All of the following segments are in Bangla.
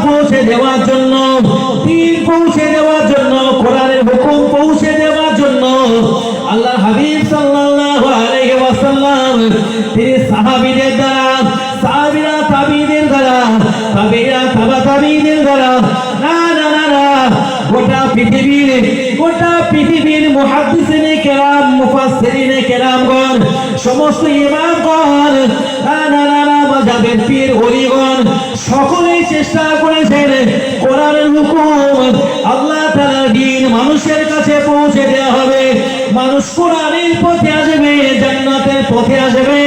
পৌঁছে দেওয়ার জন্য, দ্বীন পৌঁছে দেওয়ার জন্য, কোরআনের হুকুম পৌঁছে দেওয়ার জন্য আল্লাহ হাবিব সাল্লাল্লাহু আলাইহি ওয়াসাল্লাম তিনি সাহাবীদের দ্বারা, সাহাবীরা তাবিঈদের দ্বারা, তাবিঈরা তাবা তাবিঈদের দ্বারা, না না না না, গোটা পৃথিবীর মুহাদ্দিসিনে কেরাম, মুফাসসিরিনে কেরামগণ, সমস্ত ইমামগণ, না না না না, মাযহাবের পীর ওলিগণ সকলেই চেষ্টা করেছেন কোরআনের হুকুম, আল্লাহ তাআলার দ্বীন মানুষের কাছে পৌঁছে দেওয়া হবে, মানুষ কোরআনের পথে আসবে, জান্নাতের পথে আসবে।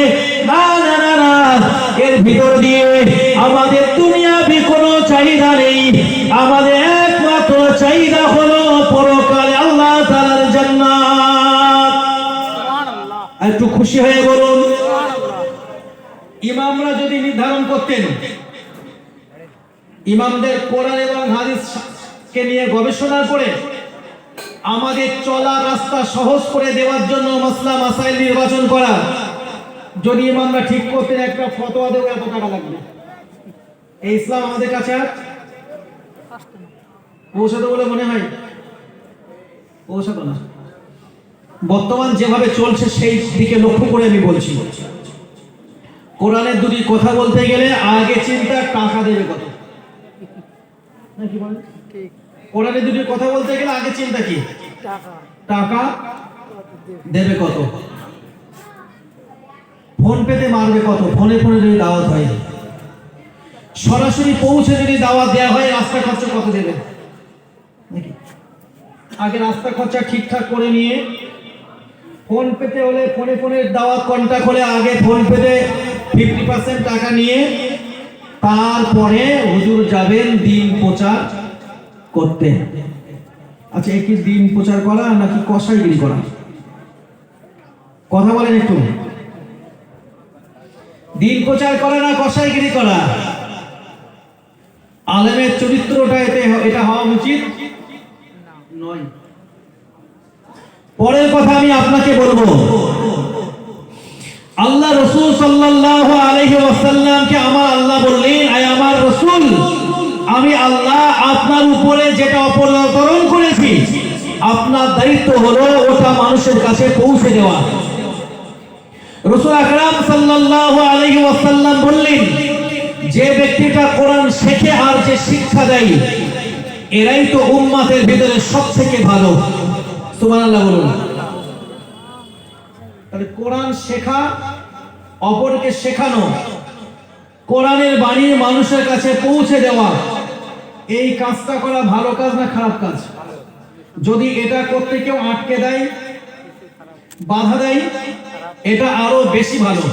না না না না, এর ভিতর দিয়ে আমাদের দুনিয়াবি কোনো চাহিদা নেই, আমাদের একমাত্র চাহিদা হলো পরকালে আল্লাহ তাআলার জান্নাত। সুবহানাল্লাহ। একটু খুশি হয়ে বলুন। ইমামরা যদি নির্ধারণ করতেন, ইমামদের কোরআন এবং হাদিসকে নিয়ে গবেষণা করে আমাদের চলার রাস্তা সহজ করে দেওয়ার জন্য মাসলা মাসাইল নির্বাচন করা, যদি ইমামরা ঠিক করতেন একটা ফতোয়া দেওয়া এত টাকা লাগবে, এই ইসলাম আমাদের কাছে আর পৌঁছাতে বলে মনে হয় পৌঁছাতো না। বর্তমান যেভাবে চলছে সেই দিকে লক্ষ্য করে আমি বলছি, কোরআনের দুটি কথা বলতে গেলে আগে চিন্তা টাকা দেবে কত, নাকি বলেন? কোরআনের দুটি কথা বলতে গেলে আগে চিন্তা কি? টাকা দেবে কত, ফোন পেতে মারবে কত, ফোনে ফোনে যদি দাওয়াত হয়, সরাসরি পৌঁছে যদি দাওয়াত দেওয়া হয়, রাস্তা খরচা কত দেবে? নাকি আগে রাস্তা খরচা ঠিকঠাক করে নিয়ে, ফোন পেতে হলে ফোনে ফোনে দাওয়াত কন্টাক্ট হলে আগে ফোন পেতে 50% টাকা নিয়ে তারপরে হুজুর যাবেন দ্বীন প্রচার করতে। আচ্ছা, এই কি দ্বীন প্রচার করা নাকি কসাইগিরি করা? কথা বলেন একটু। দ্বীন প্রচার করা না কসাইগিরি করা? আলেমের চরিত্রটা এটা হওয়া উচিত নয়। পরের কথা আমি আপনাকে বলবো, আল্লাহ রাসূল সাল্লাল্লাহু আলাইহি ওয়াসাল্লামকে আমার আল্লাহ বললেন, আয় আমার রাসূল, আমি আল্লাহ আপনার উপরে যেটা অবতরণ করেছি, আপনার দায়িত্ব হলো ওটা মানুষের কাছে পৌঁছে দেওয়া। রাসূল আকরাম সাল্লাল্লাহু আলাইহি ওয়াসাল্লাম বললেন, যে ব্যক্তিটা কোরআন শেখে আর যে শিক্ষা দেয়, এরাই তো উম্মতের ভিতরে সবথেকে ভালো। সুবহানাল্লাহ বলুন। তাহলে কোরআন শেখা, অপরকে শেখানো, কোরআনের বাণী মানুষের কাছে পৌঁছে দেওয়া, এই কাজটা করা ভালো কাজ না খারাপ কাজ? যদি এটা করতে কেউ আটকে দেয়, বাধা দেয়, এটা আরো বেশি ভালো।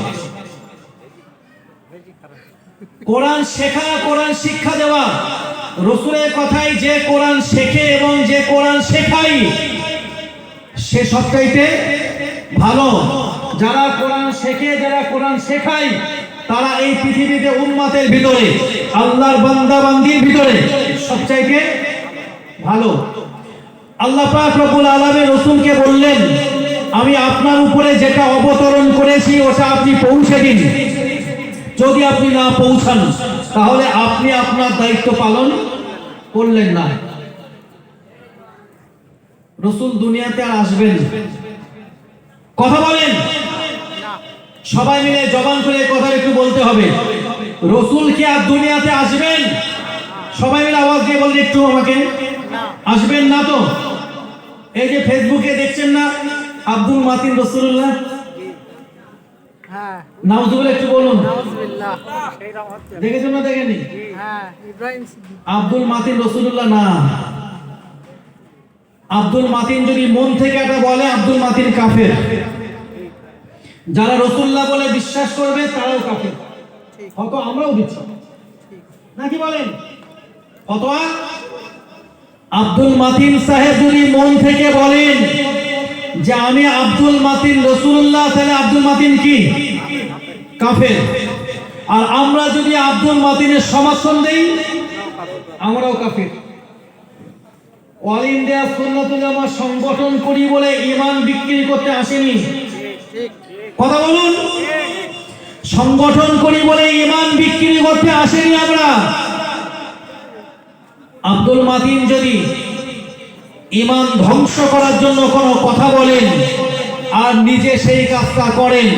কোরআন শেখা, কোরআন শিক্ষা দেওয়া, রাসূলের কথাই যে কোরআন শেখে এবং যে কোরআন শেখায় সে সবচাইতে ভালো। যারা কোরআন শেখে, যারা কোরআন শেখায়, তারা এই পৃথিবীতে উম্মতের ভিতরে, আল্লাহর বান্দা বান্দির ভিতরে সবচাইতে ভালো। আল্লাহ পাক রব্বুল আলামিন রাসূলকে বললেন, আমি আপনার উপরে যেটা অবতরণ করেছি ওটা আপনি পৌঁছে দিন। যদি আপনি না পৌঁছান তাহলে আপনি আপনার দায়িত্ব পালন করলেন না। রাসূল দুনিয়াতে আর আসবেন? কথা বলেন, সবাই মিলে জবান করে কথা একটু বলতে হবে। রাসূল কি আর দুনিয়াতে আসবেন? সবাই মিলে আওয়াজ দিয়ে বলেন একটু আমাকে, আসবেন না তো? এই যে ফেসবুকে দেখছেন না আব্দুল মাতিন রাসূলুল্লাহ, হ্যাঁ নাউজুবিল্লাহ, একটু বলুন নাউজুবিল্লাহ। দেখেছেন না দেখেননি? হ্যাঁ, ইব্রাহিম আব্দুল মাতিন রাসূলুল্লাহ না। আব্দুল মাতিন যদি মন থেকে এটা বলে, আব্দুল মাতিন কাফের। যারা রাসূলুল্লাহ বলে বিশ্বাস করবে তারাও কাফের। হয়তো আমরাও দিচ্ছি, নাকি বলেন? ফতোয়া আব্দুল মাতিন সাহেব যদি মন থেকে বলেন যে আমি আব্দুল মাতিন রাসূলুল্লাহ, তাহলে আব্দুল মাতিন কি? কাফের। আর আমরা যদি আব্দুল মাতিনের সমর্থন দেই, আমরাও কাফের। অল ইন্ডিয়া সুন্নাতুল জামাত সংগঠন করি বলে ঈমান বিক্রি করতে আসেনি। কথা বলুন, সংগঠন করি বলে ঈমান বিক্রি করতে আসেনি আমরা। আব্দুল মাতিন যদি ঈমান ধ্বংস করার জন্য কোনো কথা বলেন আর নিজে সেই কাজটা করেন,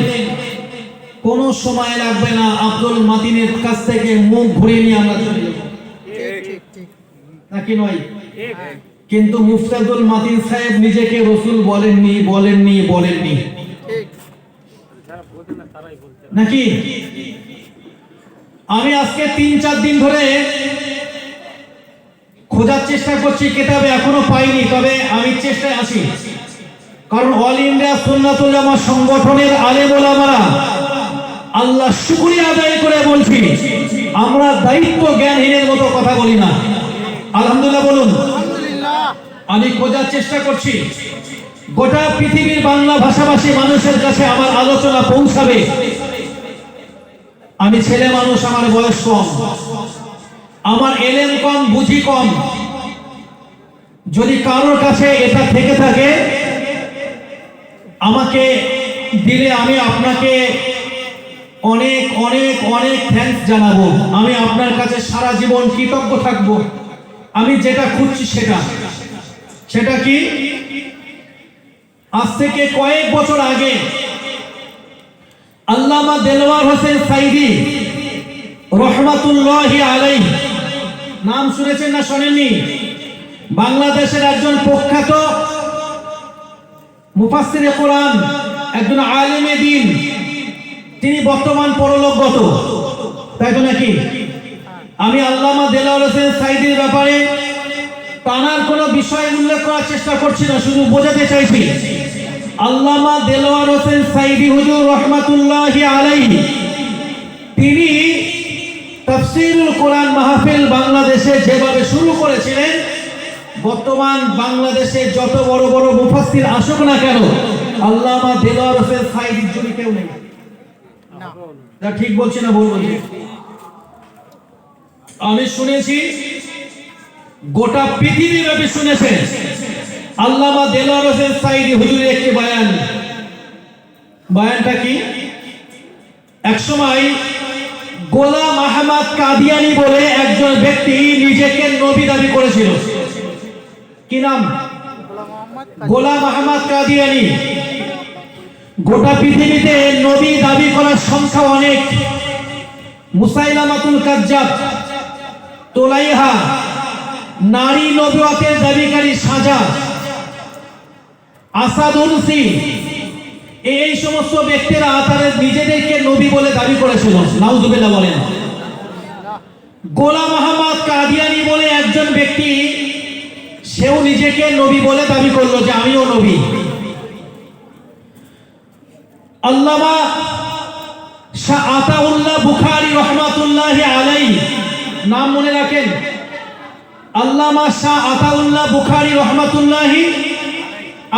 কোনো সময় লাগবে না আব্দুল মাতিনের কাছ থেকে মুখ ঘুরিয়ে নিয়ে আমরা চলে যাব, নাকি নয়? কিন্তু মুফতি আব্দুল মাতিন সাহেব নিজেকে রসুল বলেননি নাকি? আমি আজকে 3-4 দিন ধরে খোঁজার চেষ্টা করছি কিতাবে, এখনো পাইনি, তবে আমি চেষ্টায় আছি। কারণ অল ইন্ডিয়া সুন্নাতুল জামাত সংগঠনের আলেম ওলামারা আল্লাহ শুকরিয়া আদায় করে বলছি, আমরা দায়িত্ব জ্ঞানহীনের মতো কথা বলি না। আলহামদুলিল্লাহ বলুন। আমি খোঁজার চেষ্টা করছি, গোটা পৃথিবীর বাংলা ভাষাভাষী মানুষের কাছে আমার আলোচনা পৌঁছাবে। আমি ছেলে মানুষ, আমার বয়স কম, আমার এলেম কম, বুঝি কম। যদি কারোর কাছে এটা থেকে থাকে আমাকে দিলে আমি আপনাকে অনেক অনেক অনেক থ্যাঙ্কস জানাবো। আমি আপনার কাছে সারা জীবন কৃতজ্ঞ থাকবো। আমি যেটা খুঁজছি সেটা কি, আজ থেকে কয়েক বছর আগে আল্লামা দেলওয়ার হোসেন সাইদি রহমাতুল্লাহি আলাইহি, নাম শুনেছেন না শোনেননি? বাংলাদেশের একজন প্রখ্যাত মুফাসসিরে কোরআন, একজন আলেমে দ্বীন, তিনি বর্তমান পরলোকগত, তাই তো নাকি? আমি আল্লামা দেলওয়ার হোসেন সাইদির ব্যাপারে টানার কোনো বিষয় উল্লেখ করার চেষ্টা করছি না, শুধু বোঝাতে চাইছি আল্লামা দেলওয়ার হোসেন সাইদি হুজুর রহমাতুল্লাহি আলাইহি তিনি তাফসীরুল কোরআন মাহফিল বাংলাদেশে যেভাবে শুরু করেছিলেন, বর্তমান বাংলাদেশে যত বড় বড় মুফাসসির আসুক না কেন, আল্লামা দেলওয়ার হোসেন সাইদির জন্য কেউ নেই। না ঠিক বলছি না ভুল বলছি? আমি শুনেছি, গোটা পৃথিবী ব্যাপী শুনেছেন আল্লামা দেলওয়ার হোসেন সাইদি হুজুরের একটি বয়ানটা কি, একসময় গোলাম আহমদ কাদিয়ানি বলে একজন ব্যক্তি নিজেকে নবী দাবি করেছিল। কি নাম? গোলাম আহমদ কাদিয়ানি। গোটা পৃথিবীতে নবী দাবি করার সংখ্যা অনেক। মুসাইলামাতুল কাজ্জাব, তোলাইহা, নারী নবুয়তের দাবিকারী সাজা, আসাদুলসি, এই সমস্ত ব্যক্তিরা তাদের নিজেদেরকে নবী বলে দাবি করেছিল। নাউজুবিল্লাহ বলেন। গোলাম আহমদ কাদিয়ানি বলে একজন ব্যক্তি, সেও নিজেকে নবী বলে দাবি করলো যে আমিও নবী। আল্লামা শাহ আতাউল্লাহ বুখারী রহমাতুল্লাহি আলাইহি, নাম মনে রাখেন, আল্লামা শাহ আতাউল্লাহ বুখারী রহমাতুল্লাহি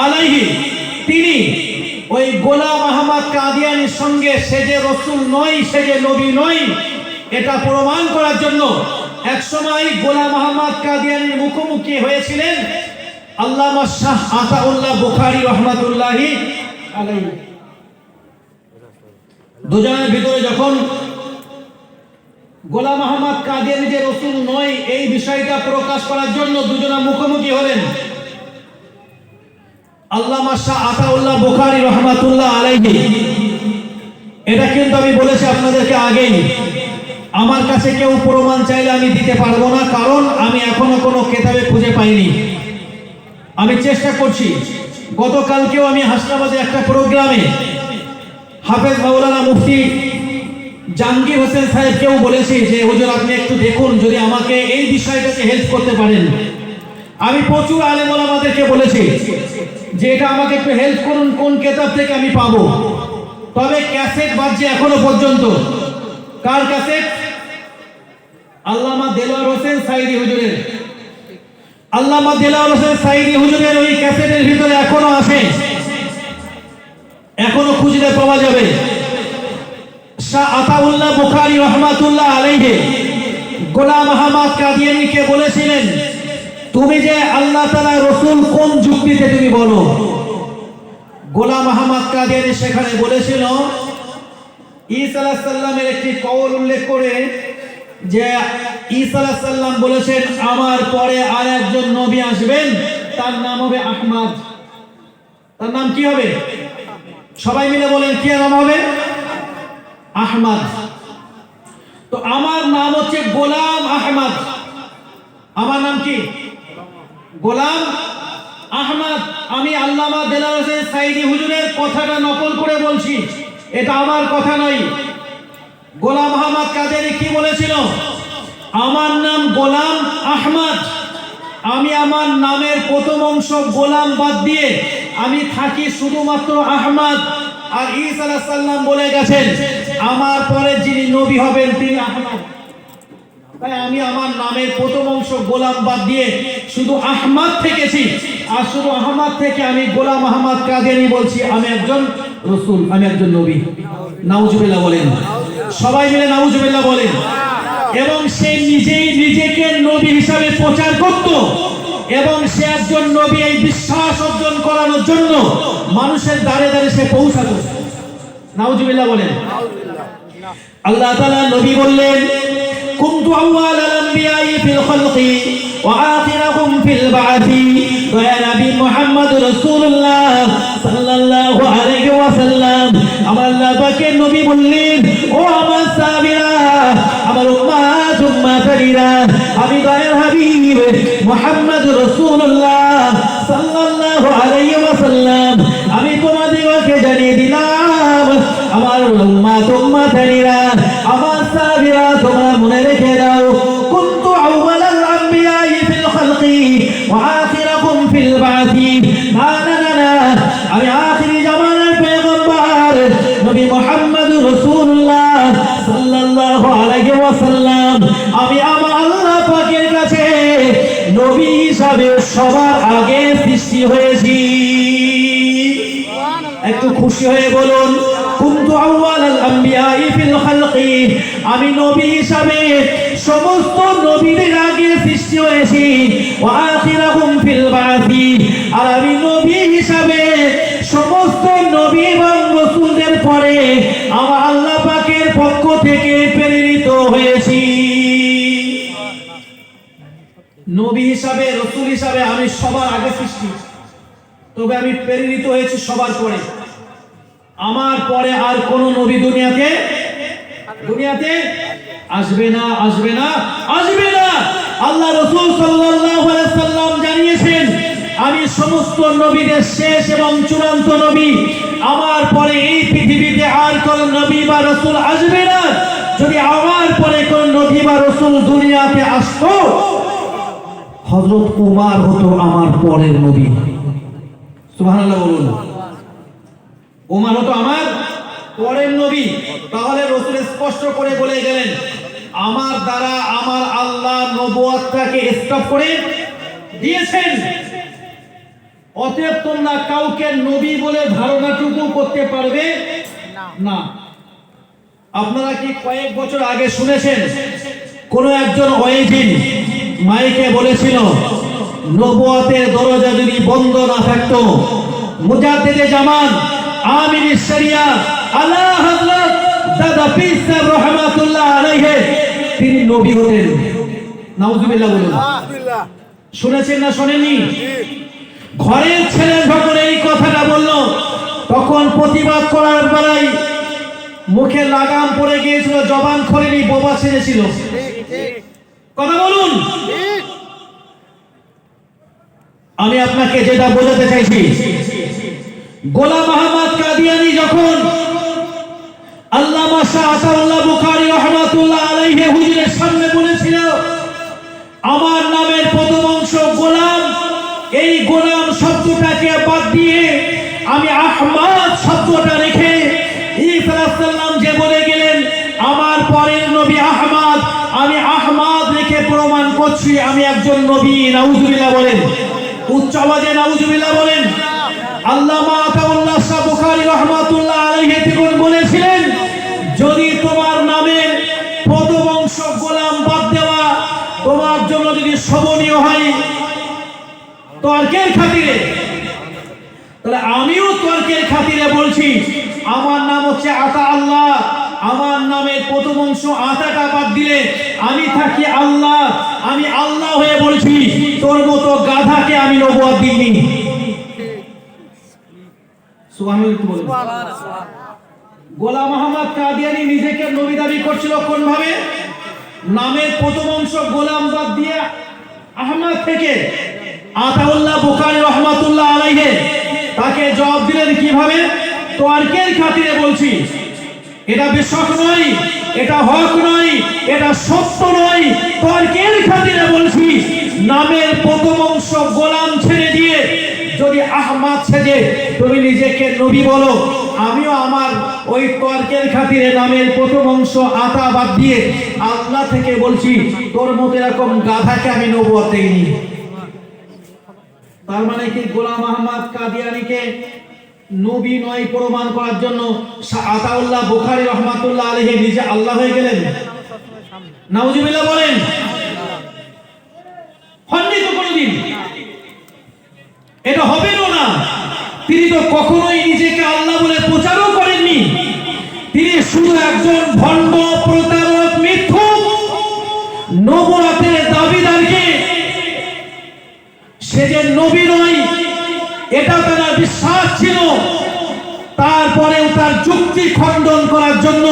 আলাইহি, তিনি ওই গোলাম আহমদ কাদিয়ানির সঙ্গে সে যে রসুল নয়, সে যে নবী নয়, এটা প্রমাণ করার জন্য একসময় গোলাম আহমদ কাদিয়ানির মুখোমুখি হয়েছিলেন আল্লামা শাহ আতাউল্লাহ বুখারী রহমাতুল্লাহি আলাইহি। দুজনের ভিতরে যখন গোলাম আহমদ কাদিয়ানি যে রসুল নয় এই বিষয়টা প্রকাশ করার জন্য দুজনা মুখোমুখি হলেন, আল্লামা শাহ আতাউল্লাহ বুখারী রহমাতুল্লাহ আলাইহি, এটা কিন্তু আমি বলেছি আপনাদেরকে আগেই, আমার কাছে কেউ প্রমাণ চাইলে আমি দিতে পারবো না, কারণ আমি এখনো কোনো কিতাবে খুঁজে পাইনি। আমি চেষ্টা করছি। গতকালকেও আমি হাসনাবাদে একটা প্রোগ্রামে হাফেজ মাওলানা মুফতি জাহাঙ্গীর হোসেন সাহেবকেও বলেছি যে হুজুর আপনি একটু দেখুন যদি আমাকে এই বিষয়টাতে হেল্প করতে পারেন। আমি প্রচুর আলেম ওলামাদেরকে বলেছি যে এটা আমাকে একটু হেল্প করুন, কোন কিতাব থেকে আমি পাবো। তবে ক্যাসেট বাজছে এখনো পর্যন্ত। কার ক্যাসেট? আল্লামা দেলওয়ার হোসেন সাইদি হুজুরের। আল্লামা দেলওয়ার হোসেন সাইদি হুজুরের ওই ক্যাসেটের ভিতরে এখনো আছে, এখনো খুঁজলে পাওয়া যাবে। শাহ আতাউল্লাহ বুখারী রহমাতুল্লাহ আলাইহি গোলাম আহমদ কাদিয়ানিকে বলেছিলেন, তুমি যে আল্লাহ তাআলা রাসূল কোন যুক্তিতে তুমি বলো? গোলাম আহমদ কাদিয়ানি সেখানে বলেছিল, ঈসা আলাইহিস সালামের একটি কওল উল্লেখ করে যে ঈসা আলাইহিস সালাম বলেছেন আমার পরে আর একজন নবী আসবেন, তার নাম হবে আহমদ। তার নাম কি হবে? সবাই মিলে বলেন কি নাম হবে? আহমদ। তো আমার নাম হচ্ছে গোলাম আহমদ। আমার নাম কি? গোলাম আহমদ। আমি আল্লামা দেলাওয়ার হোসেন সাইদি হুজুরের কথাটা নকল করে বলছি, এটা আমার কথা নয়। গোলাম আহমদ কাদেরী কি বলেছিল? আমার নাম গোলাম আহমদ, আমি আমার নামের প্রথম অংশ গোলাম বাদ দিয়ে আমি থাকি শুধুমাত্র আহমদ। আর ঈসা আলাইহিস সালাম বলে গেছেন আমার পরে যিনি নবী হবেন তিনি আহমদ। তাই আমি আমার নামের প্রথম অংশ গোলাম বাদ দিয়ে শুধু আহমদ থেকেছি, আর শুধু আহমদ থেকে আমি গোলাম আহমদ কাদিয়ানী বলছি আমি একজন রাসূল, আমি একজন নবী। নাউজুবিল্লাহ বলেন, সবাই মিলে নাউজুবিল্লাহ বলেন। এবং সে নিজেই নিজেকে নবী হিসাবে প্রচার করত, এবং সে একজন নবী এই বিশ্বাস অর্জন করানোর জন্য মানুষের দ্বারে দ্বারে সে পৌঁছাতো। নাউজুবিল্লাহ বলেন। আল্লাহ তাআলা নবী বললেন কুনতু আউয়ালাল আমবিয়াই ফিল খালকি ওয়া আখিরাহুম ফিল বা'থি। ওয়া নবী মুহাম্মদ রাসূলুল্লাহ সাল্লাল্লাহু আলাইহি ওয়াসাল্লাম আমার আল্লাহ পাকের নবী বললেন ও আমার সাহাবীরা, আমার উম্মাতেরা, আমি দয়ার হাবিব মুহাম্মদ রাসূলুল্লাহ সাল্লাল্লাহু আলাইহি ওয়াসাল্লাম আমি তোমাদেরকে জানিয়ে দিলাম, আমার উম্মাতেরা, আমার সাহাবীরা, তোমরা মনে রেখে দাও কুনতু আউয়ালাল আমবিয়াই ফিল খালকি ওয়া আখিরাকুম ফিল বা'থি। না না না না, আমি আখিরি জামানার পয়গম্বর নবী মুহাম্মদ রাসূলুল্লাহ সাল্লাল্লাহু আলাইহি ওয়াসাল্লাম আমি আমার আল্লাহ পাকের কাছে নবী হিসাবে সবার আগে সৃষ্টি হয়েছি। একটু খুশি হয়ে বলুন কুনতু আউয়ালাল আমবিয়াই ফিল খালকি, আমি নবী হিসাবে সমস্ত নবীদের আগে সৃষ্টি হয়েছি। ওয়া আখিরাহুম ফিল বা'থি, আর আমি নবী হিসাবে সমস্ত নবী এবং রাসূলদের পরে আমার আল্লাহ পাকের পক্ষ থেকে প্রেরিত হয়েছি। নবী হিসাবে, রাসূল হিসাবে আমি সবার আগে সৃষ্টি, তবে আমি প্রেরিত হয়েছি সবার পরে। আমার পরে আর কোন নবী দুনিয়াতে আসবে না, আসবে না, আসবে না। আল্লাহ রাসূল সাল্লাল্লাহু আলাইহি সাল্লাম জানিয়েছেন আমি সমস্ত নবীদের শেষ এবং চূড়ান্ত নবী। আমার পরে এই পৃথিবীতে আর কোন নবী বা রাসূল আসবে না। যদি আমার পরে কোন নবী বা রাসূল দুনিয়াতে আসতো, হযরত উমর হতো আমার পরের নবী। সুবহানাল্লাহ বলুন। উমর হতো আমার পরের নবী। তাহলে রাসূল স্পষ্ট করে বলে গেলেন আমার দ্বারা আমার আল্লাহ নবুয়তটাকে স্টপ করে দিয়েছেন। অতএব তোমরা কাউকে নবী বলে ধারণাটুকু করতে পারবে না। আপনারা কি কয়েক বছর আগে শুনেছেন কোন একজন ওয়াইজিন মাইকে বলেছিল নবুয়তের দরজা যদি বন্ধ না থাকতো, মুজাদ্দিদে জামান আমির শরিয়া আলা হযরত দাদা পীর সাহেব রাহমাতুল্লাহ আলাইহি তিনি নবী হতেন। নাউজুবিল্লাহ বলুন। শুনেছেন না শোনেননি? ঘরের ছেলে যখন এই কথাটা বলল তখন প্রতিবাদ করার বেলায় মুখে লাগাম পড়ে গিয়েছিল, জবান খোলেনি, বোবা সেজেছিল। কথা বলুন। আমি আপনাকে যেটা বোঝাতে চাইছি, গোলাম আহমদ কাদিয়ানী যখন আল্লামা শাহ আতাউল্লাহ বুখারী রাহমাতুল্লাহ আলাইহি হুজুরের সামনে বলেছিল আমার নামের প্রথম অংশ গোলাম, এই গোলাম শব্দটাকে বাদ দিয়ে আমি আহমদ শব্দটা রেখে ঈসা আলাইহিস সালাম যে বলে গেলেন আমার পরের নবী আহমদ, আমি আহমদ রেখে প্রমাণ করছি আমি একজন নবী। নাউজুবিল্লাহ বলেন, উচ্চ আওয়াজে নাউজুবিল্লাহ বলেন। আল্লামা আতাউল্লাহ শাহ বুখারী রাহমাতুল্লাহ আলাইহি তিনি বলেছিলেন যদি তোমার নামের প্রথম অংশ গোলাম বাদ দেওয়া তোমার জন্য যদি শোভনীয় হয় তর্কের খাতিরে, তাহলে আমিও তর্কের খাতিরে বলছি আমার নাম হচ্ছে আতা আল্লাহ। আমার নামের প্রথম অংশ আতাটা বাদ দিলে আমি থাকি আল্লাহ, আমি আল্লাহ হয়ে বলছি তোর মতো গাধাকে আমি নবুয়ত দিইনি। সুবহানাল্লাহ বলেন। গোলাম আহমদ কাদিয়ানী নিজেকে নবী দাবি করছিল কোন ভাবে? নামের প্রথম অংশ গোলাম বাদ দিয়ে আহমদ থেকে আতাউল্লাহ বুখারী রাহমাতুল্লাহ আলাইহি তাকে জবাব দিলেন কিভাবে? তর্কের খাতিরে বলছি, এটা বিশ্বক নয়, এটা হক নয়, এটা সত্য নয়, তর্কের খাতিরে বলছি নামের প্রথম অংশ গোলাম ছেড়ে দিয়ে যদি আহমদ সেজে তুমি নিজেকে নবী বলো, আমিও আমার ওই তর্কের খাতিরে নামের প্রথম অংশ আতা বাদ দিয়ে আল্লাহ থেকে বলছি তোর মতো এরকম গাধাকে আমি নবুয়ত দেইনি। তার মানে কি গোলাম আহমদ কাদিয়ানীকে নবী নয় প্রমাণ করার জন্য আতাউল্লাহ বুখারী রাহমাতুল্লাহ আলাইহি নিজে আল্লাহ হয়ে গেলেন? নাউজুবিল্লাহ বলেন। হননি তো কোনদিন, এটা হবেও না। তিনি তো কখনোই নিজেকে আল্লাহ বলে প্রচারও করেননি। তিনি শুধু একজন ভণ্ড, প্রতারক, মিথ্যুক, নবুয়তের দাবিদারকে সে যে নবী নয় এটা তার বিশ্বাস ছিল। তারপরেও তার যুক্তি খণ্ডন করার জন্য,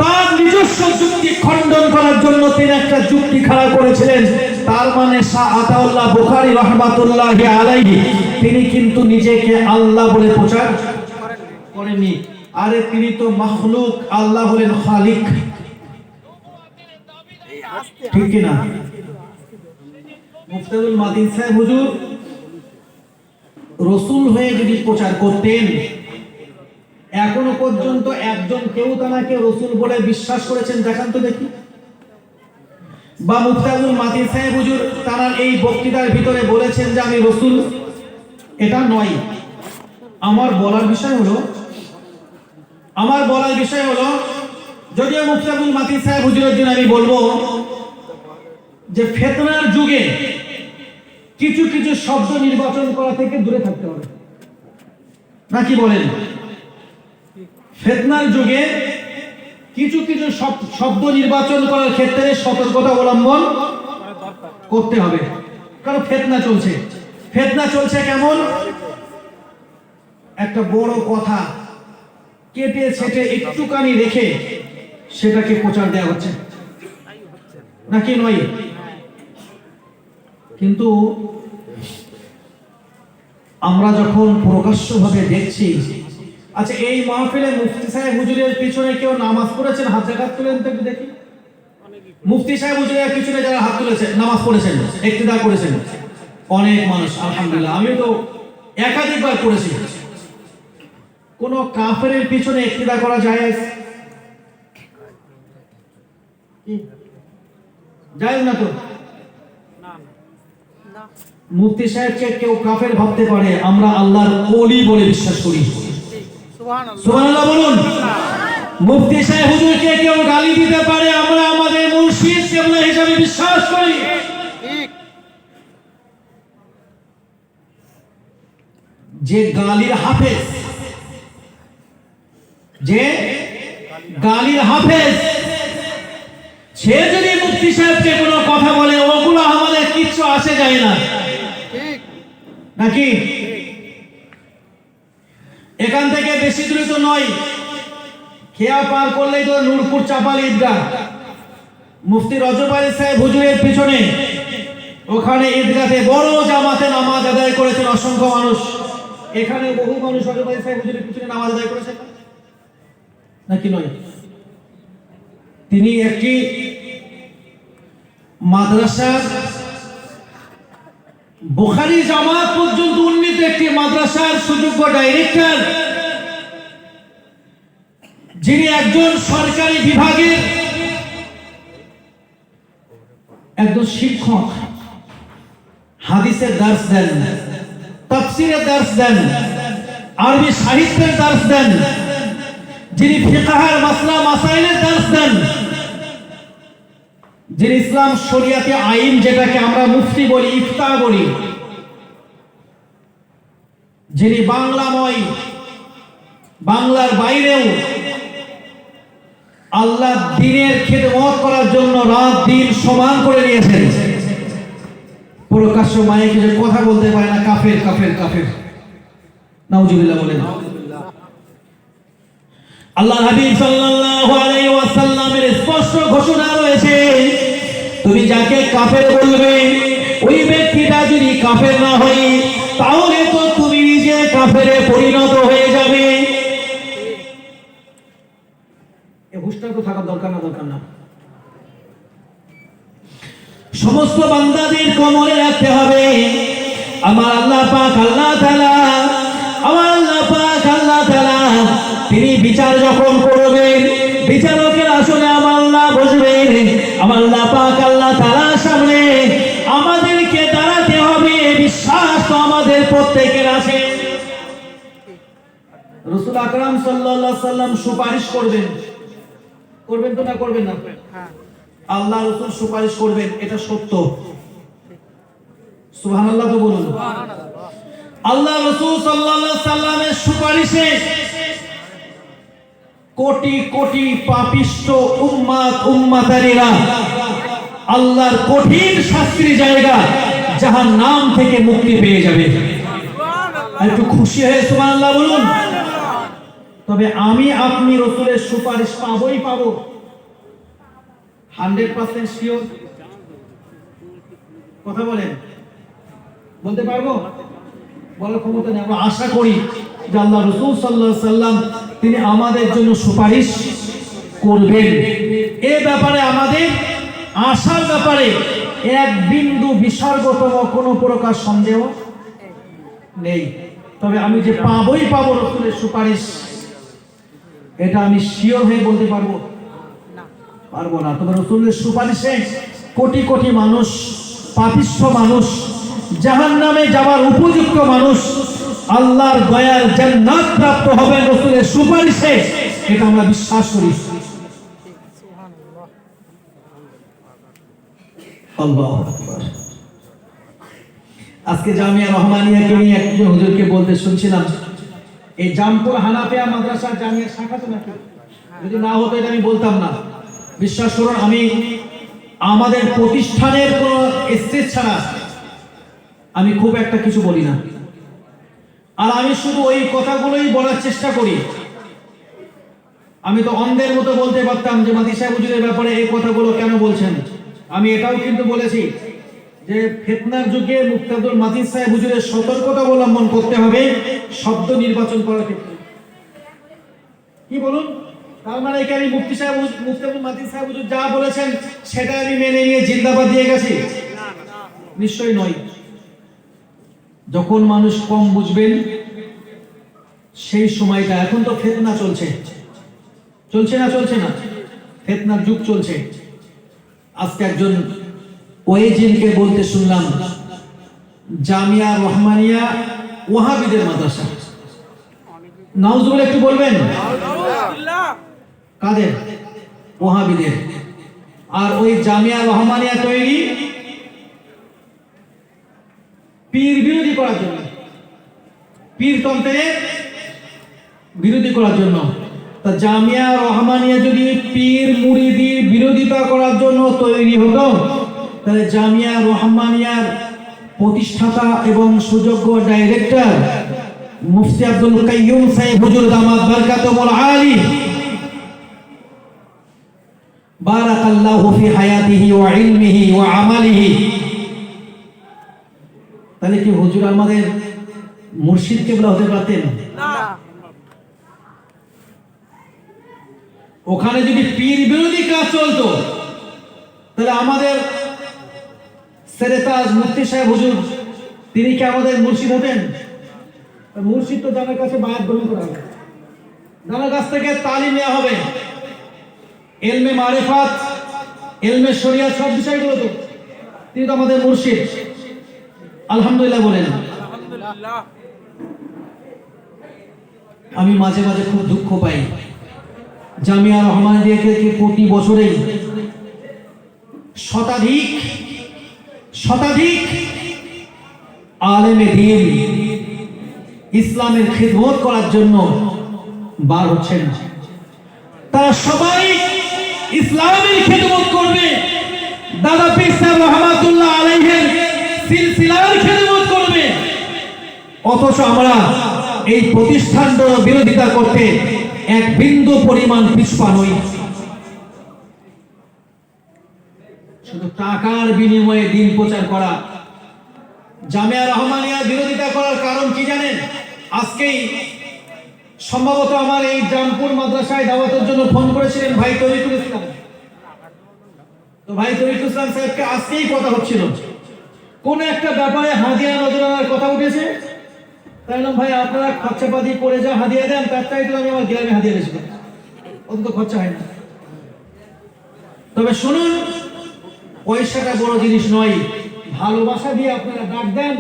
তার নিজস্ব যুক্তি খণ্ডন করার জন্য তিনি একটা যুক্তি খাড়া করেছিলেন। তার মানে শাহ আতাউল্লাহ বুখারী রাহমাতুল্লাহি আলাইহি তিনি কিন্তু নিজেকে আল্লাহ বলে প্রচার করেননি। আরে তিনি তো মাখলুক, আল্লাহ হলেন খালিক, ঠিক কি না? মুফতাহুল মাদিন সাহেব হুজুর রসুল হয়ে যদি প্রচার করতেন, এখনো পর্যন্ত একজন কেউ তাকে রসুল বলে বিশ্বাস করেছেন দেখান তো দেখি। বা মুফতাহুল মাদিন সাহেব হুজুর তারা এই বক্তৃতার ভিতরে বলেছেন যে আমি রসুল, এটা নয়। আমার বলার বিষয় হলো যদিও মুফতাহুল মাদিন সাহেব হুজুরের জন্য আমি বলবো যে ফিতনার যুগে কিছু কিছু শব্দ নির্বাচন করা থেকে দূরে থাকতে হবে, নাকি বলেন? ফিতনার যুগে কিছু কিছু শব্দ নির্বাচন করার ক্ষেত্রে সতর্কতা অবলম্বন করতে হবে, কারণ ফিতনা চলছে কেমন? একটা বড় কথা কেটে ছেটে একটুখানি রেখে সেটাকে প্রচার দেওয়া হচ্ছে, নাকি নয়? কিন্তু আমরা যখন প্রকাশ্যভাবে দেখছি, আচ্ছা এই মাহফিলে মুফতি সাহেব হুজুরের পিছনে কেউ নামাজ পড়েছেন? হাত দেখাত তুলেন তো দেখি। মুফতি সাহেব হুজুরের পিছনে যারা হাত তুলেছেন, নামাজ পড়েছেন, ইক্তেদা করেছেন অনেক মানুষ, আলহামদুলিল্লাহ। আমিও তো একাধিকবার পড়েছি। কোন কাফেরের পিছনে ইক্তেদা করা জায়েজ? জায়েজ না তো? মুফতি সাহেবকে কেউ কাফের ভাবতে পারে, আমরা আল্লাহর ওলি বলে বিশ্বাস করি। সুবহানাল্লাহ বলুন। মুফতি সাহেব হুজুরকে কেউ গালি দিতে পারে, আমরা আমাদের মুর্শিদ কেবলা হিসাবে বিশ্বাস করি। যে গালির হাফেজ সে যদি মুফতি সাহেবকে কোনো কথা বলে, ওগুলো আমাদের কিচ্ছু আসে যায় না, নাকি? এখান থেকে বেশি দূরে তো নয়, খেয়া পার করলেই তো নূরপুর চাপাল ঈদগাহ। মুফতি রজব আলী সাহেব হুজুরের পিছনে ওখানে ঈদগাহে বড় জামাতে নামাজ আদায় করেছেন অসংখ্য মানুষ। এখানে বহু মানুষ রজব আলী সাহেব হুজুরের পিছনে নামাজ আদায় করেছেন, নাকি নয়? তিনি একটি মাদ্রাসার, বুখারী জামাত পর্যন্ত উন্নীত একটি মাদ্রাসার সুযোগ্য ডাইরেক্টর, যিনি একজন সরকারি বিভাগের একজন শিক্ষক, হাদিসের দার্স দেন, তাফসীরের দার্স দেন, আরবি সাহিত্যের দার্স দেন, যিনি ফিকহের মাসলা মাসাইলের দার্স দেন, যিনি ইসলাম শরিয়াতে আইন যেটাকে আমরা মুফতি বলি, ইফতা বলি, যিনি বাংলাময়, বাংলার বাইরেও আল্লাহ দ্বীনের খিদমত করার জন্য রাত দিন সমান করে নিয়েছেন। প্রকাশ্য মাইকে যে কথা বলতে পারে না, কাফের কাফের কাফের, নাউজুবিল্লাহ বলেন। আল্লাহ হাবিব সাল্লাল্লাহু আলাইহি ওয়াসাল্লামের স্পষ্ট ঘোষণা রয়েছে, তুমি যাকে কাফের বলবে ওই ব্যক্তিটা যদি কাফের না হয় তাহলে তো তুমি নিজে কাফেরে পরিণত হয়ে যাবে। এই হুঁশটা তো থাকা দরকার না? সমস্ত বান্দাদের কমরে রাখতে হবে, আমার আল্লাহ পাক আল্লাহ তাআলা, আমার আল্লাহ পাক আল্লাহ তাআলা তিনি বিচার যখন করবেন, বিচারকের আসনে আমার আল্লাহ বসবেন, আমার আল্লাহ পাক আল্লাহ তাআলার সামনে আমাদেরকে দাঁড়াতে হবে। বিশ্বাস তো আমাদের প্রত্যেকের আছে। রাসূল আকরাম সাল্লাল্লাহু আলাইহি ওয়াসাল্লাম সুপারিশ করবেন তো না করবেন না? আল্লাহ রাসূল সুপারিশ করবেন, এটা সত্য। সুবহানাল্লাহ তো বলুন। আল্লাহ রাসূল সাল্লাল্লাহু আলাইহি ওয়াসাল্লামের সুপারিশে কোটি কোটি পাপিষ্ঠ উম্মাতারিরা আল্লাহর কঠিন শাস্তির জায়গা জাহান্নাম থেকে মুক্তি পেয়ে যাবে। একটু খুশি হয়ে সুবহানাল্লাহ বলুন। তবে আমি আপনি রাসূলের সুপারিশ পাবো 100% শিওর? কথা বলেন, বলতে পারবো? বলার ক্ষমতা নেই। আমরা আশা করি যে আল্লাহ রাসূল সাল্লাল্লাহু আলাইহি ওয়াসাল্লাম তিনি আমাদের জন্য সুপারিশ করবেন। এই ব্যাপারে আমাদের আশার ব্যাপারে এক বিন্দু বিসর্গতম কোনো প্রকার সন্দেহ নেই। তবে আমি যে পাবো রাসূলের সুপারিশ, এটা আমি শিওর হয়ে বলতে পারবো না। তবে রাসূলের সুপারিশে কোটি কোটি মানুষ, পাপিষ্ঠ মানুষ, জাহান্নামে যাওয়ার উপযুক্ত মানুষ আল্লাহর দয়ার জান্নাত প্রাপ্ত হবেন রাসূলের সুপারিশে, এটা আমরা বিশ্বাস করি। আল্লাহু আকবার। আজকে জামিয়া রহমানিয়াকে নিয়ে একজন হুজুরকে বলতে শুনছিলাম, এই জামপুর হানাফিয়া মাদ্রাসার জামিয়া শাখা তো নাকি? যদি না হতো এটা আমি বলতাম না। বিশ্বাস করুন, আমি আমাদের প্রতিষ্ঠানের কোনো স্টেজ ছাড়া আমি খুব একটা কিছু বলি না। আর আমি শুধু ওই কথাগুলোই বলার চেষ্টা করি। আমি তো অন্ধের মতো বলতে পারতাম যে মাতি সাহেব হুজুরের ব্যাপারে এই কথাগুলো কেন বলছেন। আমি এটাও কিন্তু বলেছি যে ফিতনার যুগে মুফতি আব্দুল মাতিন সাহেব হুজুরের সতর্কতা অবলম্বন করতে হবে শব্দ নির্বাচন করার ক্ষেত্রে। কি বলুন? তার মানে কি আমি মুফতি আব্দুল মাতিন সাহেব হুজুর যা বলেছেন সেটা আমি মেনে নিয়ে জিন্দাবাদ দিয়ে গেছি? নিশ্চয়ই নয়। যখন মানুষ কম বুঝবেন সেই সময়টা, এখন তো ফিতনা চলছে না? ফিতনার যুগ চলছে। আজকে একজন ওয়েজিনকে বলতে শুনলাম, জামিয়া রহমানিয়া ওয়াহাবিদের মাদ্রাসা। নাউজুবিল্লাহ একটু বলবেন? কাদের? ওয়াহাবিদের। আর ওই জামিয়া রহমানিয়া তৈরি পীর বিরোধী করার জন্য, পীরতন্ত্রের বিরোধী করার জন্য। তা জামিয়া রহমানিয়া যদি পীর মুরিদির বিরোধিতা করার জন্য তৈরি হতো, তাহলে জামিয়া রহমানিয়ার প্রতিষ্ঠাতা এবং সুযোগ্য ডাইরেক্টর মুফতি আব্দুল কাইয়ুম সাহেব হুজুর দামাত বারকাতুহুল আলী বারাকাল্লাহু ফি হায়াতিহি ওয়া ইলমিহি ওয়া আমালিহি, তাহলে কি হুজুর আমাদের মুর্শিদ কেবলা হতে পারতেন? না। ওখানে যদি পীর বিরোধী কাজ চলতো তাহলে আমাদের সেরেতাজ মুফতি সাহেব হুজুর তিনি কি আমাদের মুর্শিদ হতেন? মুর্শিদ তো যাদের কাছে বায়াত গ্রহণ করা হবে, যাদের কাছ থেকে তালিম নেওয়া হবে, ইলমে মারিফাত, ইলমে শরিয়াত, সব বিষয়গুলো তো তিনি তো আমাদের মুর্শিদ। আলহামদুলিল্লাহ বলেন। আমি মাঝে মাঝে খুব দুঃখ পাই, জামিয়া রহমানিয়াকে প্রতি বছরেই শতাধিক আলেমে দ্বীন ইসলামের খিদমত করার জন্য বার হচ্ছেন। তারা সবাই ইসলামের খেদমত করবে, দাদা পীর সাহেব রহমাতুল্লাহ আলাইহির সিলসিলার খেদমত করবে, অথচ আমরা এই প্রতিষ্ঠানটার বিরোধিতা করতে এক বিন্দু পরিমাণ পিছপা নই। শুধু টাকার বিনিময়ে দিন প্রচার করা। জামিয়া রহমানিয়ার বিরোধিতা করার কারণ কি জানেন? আজকেই সম্ভবত আমার এই জামপুর মাদ্রাসায় দাওয়াতের জন্য ফোন করেছিলেন ভাই তরিকুল ইসলাম। তো ভাই তরিকুল ইসলাম সাহেবকে আজকেই কথা হচ্ছিল, কোন একটা ব্যাপারে হাদিয়া নজরানার কথা উঠেছে। তাই না ভাই, আপনারা খরচাপাতি করে যা হাদিয়া দেন তার চাইতে আমি আমার গ্রামে হাদিয়া বেশি করি, অত খরচা হয় না। তবে শুনুন, পয়সাটা বড় জিনিস নয়, ভালোবাসা দিয়ে আপনারা ডাক দেন,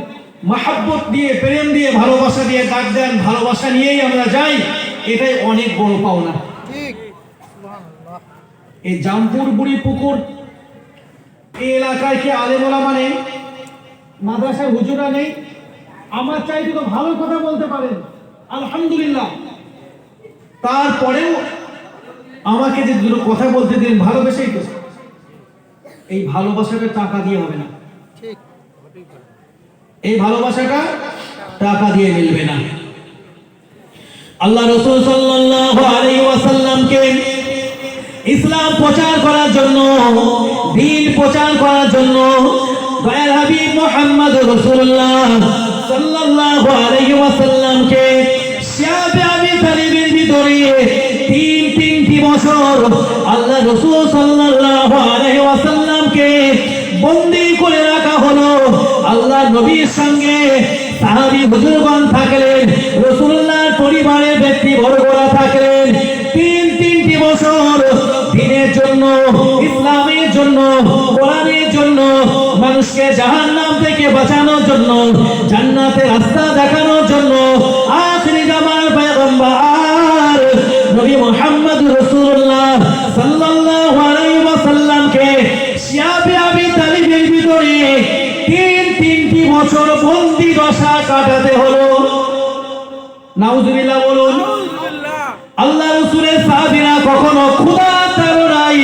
মহব্বত দিয়ে, প্রেম দিয়ে, ভালোবাসা দিয়ে ডাক দেন, ভালোবাসা নিয়েই আমরা যাই, এটাই অনেক বড় পাওনা। এই জামপুর বুড়ি পুকুর এই এলাকায় কি আলেম ওলামা নেই? মাদ্রাসায় হুজুরা নেই? আমার চাইতে তো ভালো কথা বলতে পারেন, আলহামদুলিল্লাহ। তারপরেও আমাকে যে দুটো কথা বলতে দিন, ভালোবেসেই তো। এই ভালোবাসাটা টাকা দিয়ে হবে না, এই ভালোবাসাটা টাকা দিয়ে মিলবে না। আল্লাহ রাসূল সাল্লাল্লাহু আলাইহি ওয়াসাল্লামকে ইসলাম প্রচার করার জন্য, দ্বীন প্রচার করার জন্য দয়াল হাবিব মুহাম্মদ রাসূলুল্লাহ সাল্লাল্লাহু আলাইহি ওয়াসাল্লামকে শিয়াবে আবি তালিবের ভিতরে তিনটি বছর আল্লাহ রাসূল সাল্লাল্লাহু আলাইহি ওয়াসাল্লামকে বন্দী করে রাখা হলো। আল্লাহ নবীর সঙ্গে সাহাবী হুজুরগণ থাকলেন, রাসূলুল্লাহর পরিবারের ব্যক্তি বড়রা থাকলেন। তিনটি বছর দ্বীনের জন্য, ইসলামের জন্য, কোরআনের জন্য, মানুষকে জাহান্নাম থেকে বাঁচানোর জন্য, জান্নাতের রাস্তা দেখানোর জন্য আখিরি জামানার পয়গম্বর নবী মুহাম্মদ রাসূলুল্লাহ সাল্লাল্লাহু আলাইহি ওয়াসাল্লামকে শিয়াবে আবি তালিবের ভিতরে তিনটি বছর বন্দী দশা কাটাতে হলো। নাউজুবিল্লাহ বলুন। আল্লাহ রাসূলের সাহাবীরা কখনো ক্ষুধা তাড়নায়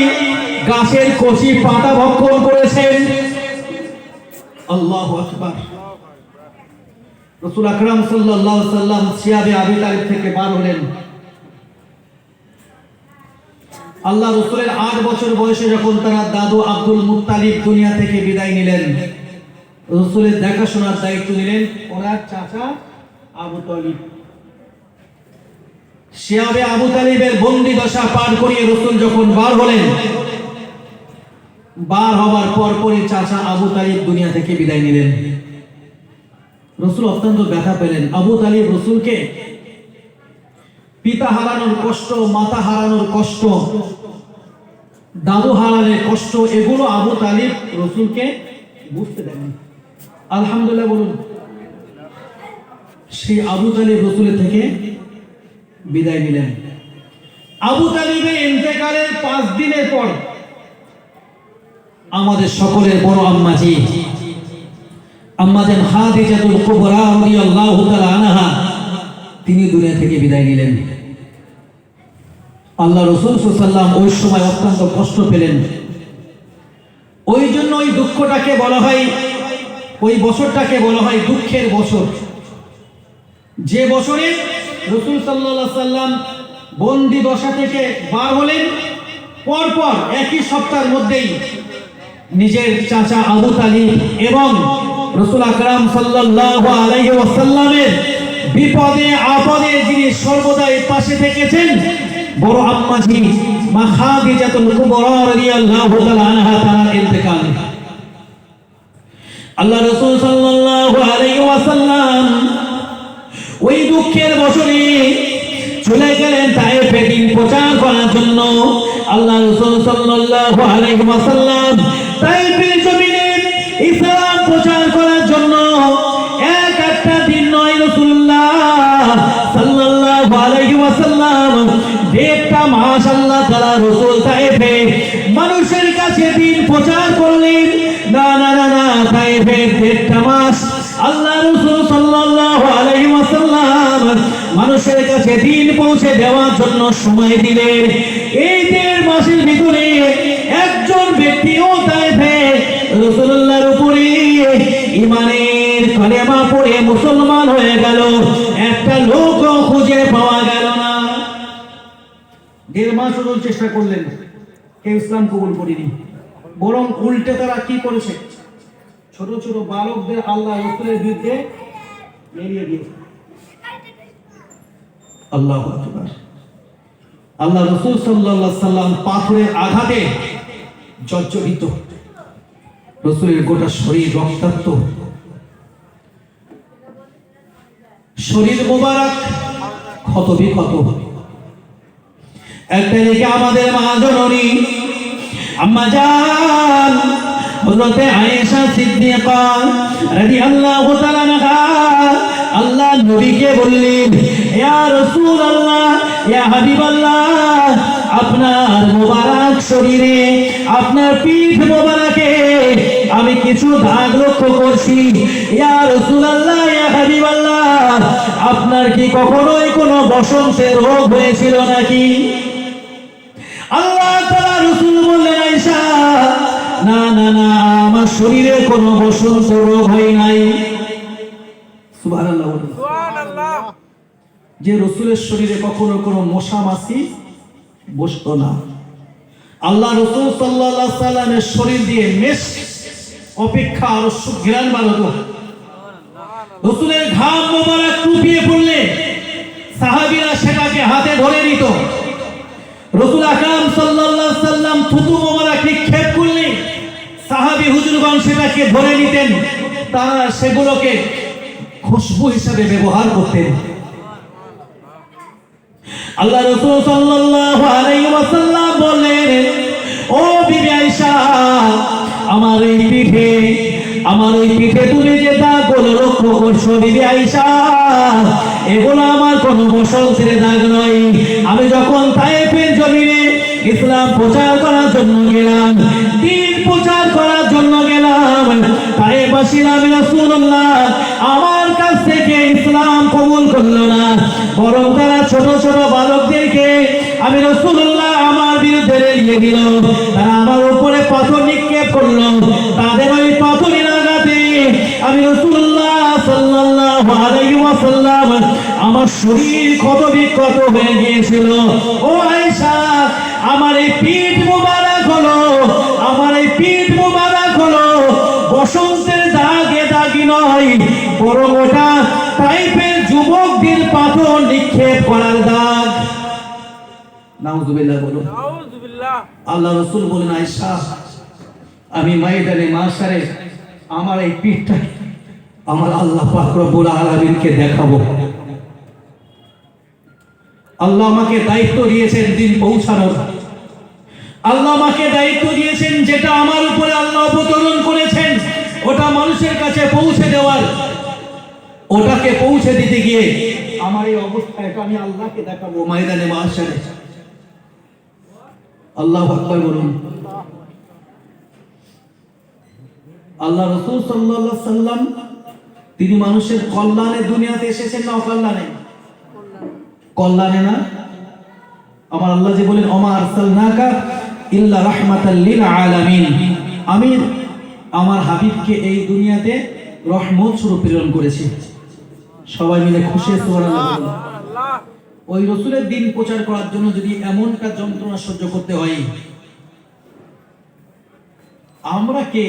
গাছের কচি পাতা ভক্ষণ করেছেন? আল্লাহু আকবার। রাসূল আকরাম সাল্লাল্লাহু আলাইহি ওয়াসাল্লাম শিয়াবে আবি তালিব থেকে বার হলেন। আল্লাহ রাসূলের 8 বছর বয়সে যখন তার দাদু আব্দুল মুত্তালিব দুনিয়া থেকে বিদায় নিলেন, রাসূলের দেখাশোনার দায়িত্ব নিলেন ওনার চাচা আবু তালিব। শিয়াবে আবু তালিবের বন্দী দশা পার করিয়ে রাসূল যখন বার হলেন, বার হওয়ার পরপরই চাচা আবু তালিব দুনিয়া থেকে বিদায় নিলেন। রাসূল অত্যন্ত ব্যথা পেলেন। আবু তালিব রাসূলকে পিতা হারানোর কষ্ট, মাতা হারানোর কষ্ট, দাদু হারানোর কষ্ট, এগুলো আবু তালিব রাসূলকে বুঝতে দেননি। আলহামদুলিল্লাহ বলুন। সেই আবু তালিব রাসূলের থেকে বিদায় নিলেন। আবু তালিবের ইন্তেকালের 5 দিনের পর আমাদের সকলের বড় আম্মাজি, আম্মাজান খাদিজাতুল কুবরা রাদিয়াল্লাহু তাআলা আনহা, তিনি দুনিয়া থেকে বিদায় নিলেন। আল্লাহ রাসূল সাল্লাল্লাহু আলাইহি ওয়াসাল্লাম ওই সময় অত্যন্ত কষ্ট পেলেন। ওই জন্য ওই দুঃখটাকে বলা হয়, ওই বছরটাকে বলা হয় দুঃখের বছর। যে বছরে রাসূল সাল্লাল্লাহু আলাইহি ওয়াসাল্লাম বন্দী দশা থেকে বার হলেন, পরপর একই সপ্তাহের মধ্যেই নিজের চাচা আবু তালিব এবং রাসূল আকরাম সাল্লাল্লাহু আলাইহি ওয়াসাল্লামের বিপদে আপদে যিনি সর্বদাই পাশে থেকেছেন, বড় আম্মাজি মা খাদিজাতুল কুবরা রাদিয়াল্লাহু তাআলা আনহা, তার ইন্তেকাল। আল্লাহ রাসূল সাল্লাল্লাহু আলাইহি ওয়াসাল্লাম ওই দুঃখের বছরে চলে গেলেন তায়েফে দ্বীন প্রচার করার জন্য। আল্লাহ রাসূল সাল্লাল্লাহু আলাইহি ওয়াসাল্লাম তায়েফের জমিনে ইসলাম প্রচার করার জন্য একটা দিন নয়, রাসূলুল্লাহ সাল্লাল্লাহু আলাইহি ওয়াসাল্লাম 1.5 মাস আল্লাহ তাআলা রাসূল তায়েফে মানুষের কাছে দ্বীন প্রচার করলেন। না না না না, তায়েফে 1.5 মাস আল্লাহ রাসূল সাল্লাল্লাহু আলাইহি ওয়াসাল্লাম মানুষের কাছে দ্বীন পৌঁছে দেওয়ার জন্য সময় দিলেন। এই 1.5 মাস মাসের ভিতরে একজন ব্যক্তিও তায়েফে রাসূলুল্লাহর উপরে ঈমানের কালেমা পড়ে মুসলমান হয়ে গেল, একটা লোকও খুঁজে পাওয়া গেল না। 1.5 মাস ওজন চেষ্টা করলেন, কেউ ইসলাম কবুল করেনি, বরং উল্টে তারা কি করেছে, ছোট ছোট বালকদের আল্লাহ রাসূলের বিরুদ্ধে মেরিয়ে দিয়েছে। আল্লাহু আকবার। আল্লাহ রাসূল সাল্লাল্লাহু আলাইহি সাল্লাম পাথরের আঘাতে জর্জরিত, রাসূলের গোটা শরীর রক্তাক্ত, শরীর মোবারক ক্ষত বিক্ষত। একটা দিকে আমাদের মা জননী আম্মা জান হযরতে আয়েশা সিদ্দিকা রাদিয়াল্লাহু তাআলা আনহা আল্লাহ নবীকে বললেন, ইয়া রাসূলুল্লাহ, ইয়া হাবিবাল্লাহ, আপনার মোবারক শরীরে, আপনার পিঠ মোবারকে আমি কিছু দাগ লক্ষ্য করছি। ইয়া রাসূলুল্লাহ, ইয়া হাবিবাল্লাহ, আপনার কি কখনোই কোনো বসন্তের রোগ হয়েছিল নাকি? আল্লাহ তাআলা রাসূল বললেন, আয়েশা, না না না, আমার শরীরে কোনো বসন্ত রোগ হয় নাই। সুবহানাল্লাহ। সুবহানাল্লাহ। যে রাসূলের শরীরে কখনো কোনো মশা মাছি বসতো না। আল্লাহ রাসূল সাল্লাল্লাহু আলাইহি সাল্লামের শরীর দিয়ে মিস্ক অপেক্ষা আরো সুঘ্রাণ বার হতো। রাসূলের ঘাম মোবারক টুপিয়ে পড়লে সাহাবীরা সেটাকে হাতে ধরে নিত। রাসূল আকরাম সাল্লাল্লাহু আলাইহি সাল্লাম থুতু মোবারক নিক্ষেপ করলে সাহাবী হুজুরগণ সেটাকে ধরে নিতেন, তারা সেগুলোকে খুশবু হিসেবে ব্যবহার করতেন। আল্লাহ রাসূল সাল্লাল্লাহু আলাইহি ওয়াসাল্লাম বলেন, ও বিবি আয়েশা, আমার এই পিঠে তুমি যে দাগগুলো লক্ষ্য করছো বিবি আয়েশা, এগুলো আমার কোনো বসন্তের দাগ নয়। আমি যখন তায়েফের জমিনে ইসলাম প্রচার করার জন্য গেলাম, দ্বীন প্রচার করার জন্য গেলাম, তায়েফবাসীরা আমি রাসূলুল্লাহ আমার কাছ থেকে ইসলাম কবুল করলো না, বরং তারা ছোট ছোট বালকদেরকে আমি রাসূলুল্লাহ আমার বিরুদ্ধে রেলিয়ে দিল। তারা আমার উপরে পাথর নিক্ষেপ করলো, তাদের ওই পাথরের আঘাতে আমি রাসূলুল্লাহ সাল্লাল্লাহু আলাইহি ওয়াসাল্লাম আমার শরীর ক্ষত বিক্ষত হয়ে গিয়েছিল। ও আয়েশা, আমার এই পিঠ মোবারক হলো, আমার এই পিঠ মোবারক হলো বসন্তের দাগে দাগি নয়, বরং ওটা তায়েফের যুবকদের পাথর নিক্ষেপ করার দাগ। নাউযুবিল্লাহ বলুন। নাউযুবিল্লাহ। আল্লাহ রাসূল বলেন, আয়েশা, আমি ময়দানে মাশারে আমার এই পিঠটা আমার আল্লাহ পাক রব্বুল আলামিনকে দেখাবো। আল্লাহ আমাকে দায়িত্ব দিয়েছেন দিন পৌঁছানোর, আল্লাহ আমাকে দায়িত্ব দিয়েছেন যেটা আমার উপরে আল্লাহ অবতরণ করেছেন ওটা মানুষের কাছে পৌঁছে দেওয়ার। ওটাকে পৌঁছে দিতে গিয়ে আমার এই অবস্থা, এটা আমি আল্লাহকে দেখাবো ময়দানে মাশারে। আল্লাহু আকবার বলুন। আল্লাহ রাসূল সাল্লাল্লাহু আলাইহি সাল্লাম তিনি মানুষের কল্যাণে দুনিয়াতে এসেছেন না অকল্যাণে? কল্যাণে না? আমার আল্লাহ যে বলেন, ওমা আরসালনাকা ইল্লা রাহমাতাল লিল আলামিন, আমি আমার হাবিবকে এই দুনিয়াতে রহমত স্বরূপ প্রেরণ করেছি। সবাই মিলে খুশি সুবহানাল্লাহ। ওই রাসূলের দিন প্রচার করার জন্য যদি এমনটা যন্ত্রণা সহ্য করতে হয়, আমরা কে?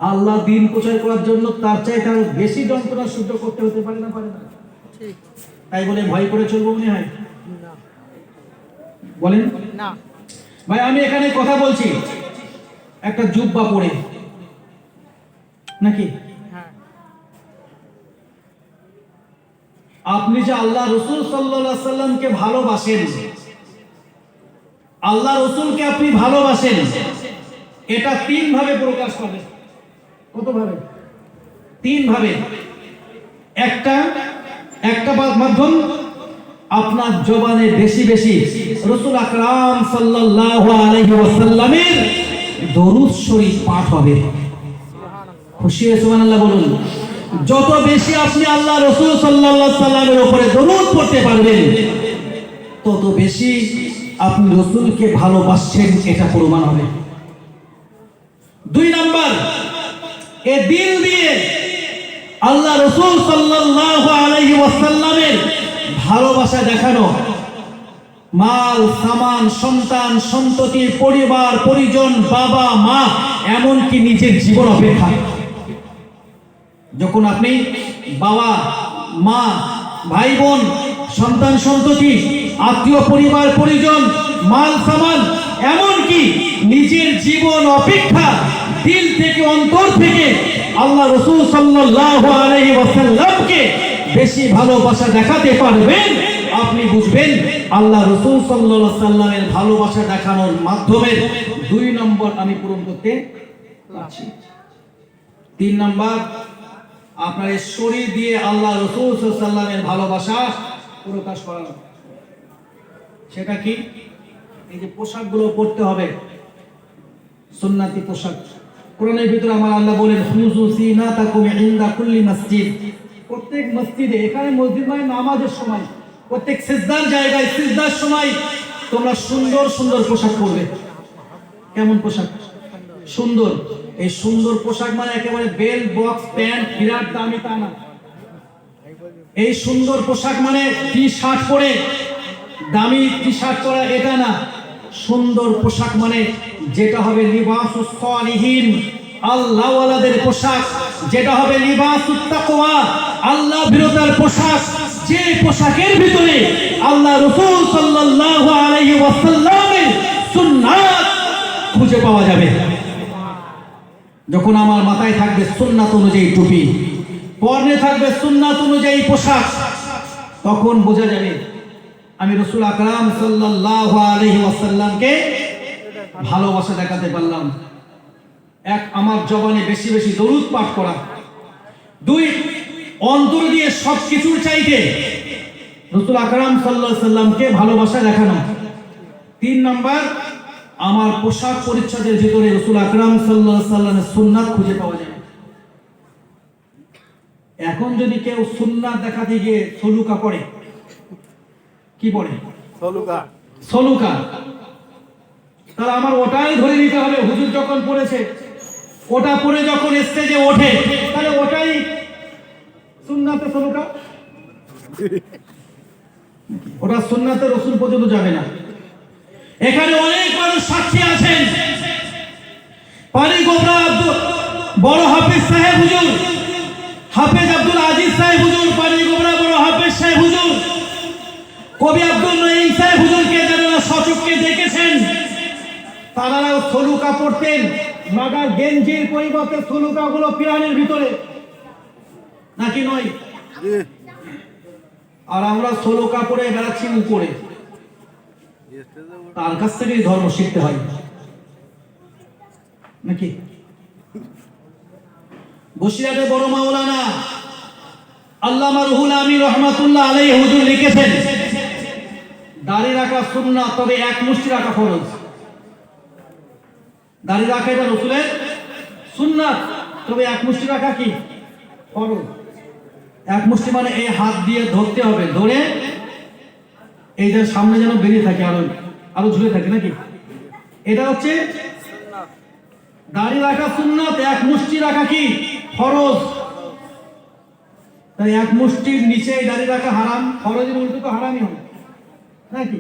আল্লাহ দিন প্রচার করার জন্য তার চাইতে আরো বেশি যন্ত্রণা সহ্য করতে হতে পারে না? পারে না? ঠিক। তাই বলে ভয় করে চলবো মনে হয়? না। বলেন না। ভাই, আমি এখানে কথা বলছি একটা জুব্বা পরে, নাকি? আপনি যে আল্লাহ রাসূল সাল্লাল্লাহু আলাইহি সাল্লামকে ভালোবাসেন, আল্লাহ রাসূলকে আপনি ভালোবাসেন, এটা তিন ভাবে প্রকাশ পাবে। কত ভাবে? তিন ভাবে। একটা মাধ্যম, আপনার জবানে বেশি বেশি রাসূল আকরাম সাল্লাল্লাহু আলাইহি ওয়াসাল্লামের দরুদ শরীফ পাঠ হবে। খুশি হয়ে সুবহানাল্লাহ বলুন। যত বেশি আপনি আল্লাহ রাসূল সাল্লাল্লাহু আলাইহি সাল্লামের উপরে দরুদ পড়তে পারবেন, তত বেশি আপনি রসুলকে ভালোবাসছেন, এটা প্রমাণ হবে। 2 নাম্বার, এ দিল দিয়ে আল্লাহ রসুল সাল্লাল্লাহু আলাইহি ওয়াসাল্লামের ভালোবাসা দেখানো। মাল, সামান, সন্তান, সন্ততি, পরিবার, পরিজন, বাবা, মা, এমনকি নিজের জীবন অপেক্ষা। যখন আপনি বাবা, মা, ভাই বোন, সন্তান, সন্ততি, আত্মীয়, পরিবার, পরিজন, মাল, সামান, এমনকি নিজের জীবন অপেক্ষা দিল থেকে, অন্তর থেকে আল্লাহ রাসূল সাল্লাল্লাহু আলাইহি ওয়াসাল্লামকে বেশি ভালোবাসা দেখাতে পারবেন, আপনি বুঝবেন আল্লাহ রাসূল সাল্লাল্লাহু আলাইহি ওয়াসাল্লামের ভালোবাসা দেখানোর মাধ্যমে 2 নম্বর আমি পূরণ করতে পারছি। 3 নম্বর, আপনার এই শরীর দিয়ে আল্লাহ রাসূল সাল্লাল্লাহু আলাইহি ওয়াসাল্লামের ভালোবাসা প্রকাশ করানো। সেটা কি? এই যে পোশাকগুলো পরতে হবে, সুন্নতি পোশাক। কোরআনের ভিতরে আমার আল্লাহ বলেন, খুযু সিনাতাকুম ইনদা কুল্লি মসজিদ। প্রত্যেক মসজিদে, এখানে মসজিদ মানে নামাজের সময়, প্রত্যেক সিজদার জায়গায় সিজদার সময় তোমরা সুন্দর সুন্দর পোশাক পরবে। কেমন পোশাক? সুন্দর। এই সুন্দর পোশাক মানে একেবারে বেল বক্স প্যান্ট বিরাট দামি তা না। এই সুন্দর পোশাক মানে টি শার্ট পরে দামি টি শার্ট পরা, এটা না। সুন্দর পোশাক মানে যেটা হবে লিবাসুস সালিহিন, আল্লাহওয়ালাদের পোশাক, যেটা হবে লিবাসুত তাকওয়া, আল্লাহ ভীরুতার পোশাক, যে পোশাকের ভিতরে আল্লাহ রাসূল সাল্লাল্লাহু আলাইহি ওয়াসাল্লামের সুন্নাত খুঁজে পাওয়া যাবে। যখন আমার মাথায় থাকবে সুন্নাত অনুযায়ী টুপি, পরনে থাকবে সুন্নাত অনুযায়ী পোশাক, তখন বোঝা যাবে আমি রাসূল আকরাম সাল্লাল্লাহু আলাইহি ওয়াসাল্লামকে ভালোবাসা দেখাতে পারলাম। 1, আমার জবানে বেশি বেশি দরুদ পাঠ করা। 2, অন্তর দিয়ে সবকিছুর চাইতে রাসূল আকরাম সাল্লাল্লাহু আলাইহি ওয়াসাল্লামকে ভালোবাসা দেখানো। 3 নাম্বার, আমার পোশাক পরিচ্ছদের ভিতরে রাসূল আকরাম সাল্লাল্লাহু আলাইহি ওয়াসাল্লামের সুন্নাত খুঁজে পাওয়া যায়। এখন যদি কেউ সুন্নাত দেখাতে গিয়ে সলুকা পড়ে, কি পড়ে? সলুকা। তাহলে আমার ওটাই ধরে নিতে হবে, হুজুর যখন পড়েছে, ওটা পড়ে যখন স্টেজে ওঠে, তাহলে ওটাই সুন্নাতে সলুকা। ওটা সুন্নাতে রাসূল পর্যন্ত যাবে না। এখানে অনেক মানুষ সাক্ষী আছেন, পানিগোবরা বড় হাফেজ সাহেব হুজুর, হাফেজ আব্দুল আজিজ সাহেব হুজুর, পানিগোবরা বড় হাফেজ সাহেব হুজুর, কবি আব্দুল নঈম সাহেব হুজুরকে যারা সচক্ষে দেখেছেন, তারাও সলুকা পড়তেন। মাগার গেঞ্জির পরিবর্তে সলুকা গুলো পিরানের ভিতরে, নাকি নয়? আর আমরা সলুকা পড়ে বেড়াচ্ছি উপরে। তার কাছ থেকে ধর্ম শিখতে হয় নাকি? বসিরহাটের বড় মাওলানা আল্লামা রুহুল আমিন রাহমাতুল্লাহ আলাইহি হুজুর লিখেছেন, দাড়ি রাখা সুন্নাত, তবে 1 মুষ্টি রাখা ফরজ। দাড়ি রাখা এটা রাসূলের সুন্নাত, তবে 1 মুষ্টি রাখা কি? ফরজ। 1 মুষ্টি মানে এই হাত দিয়ে ধরতে হবে, ধরে এই যে সামনে যেন বেরিয়ে থাকে, আরো ঝুলে থাকে নাকি, এটা হচ্ছে দাড়ি রাখা সুন্নাত। 1 মুষ্টি রাখা কি? ফরজ। তাই 1 মুষ্টির নিচে দাড়ি রাখা হারাম, ফরজের উল্টো তো হারামই হবে নাকি?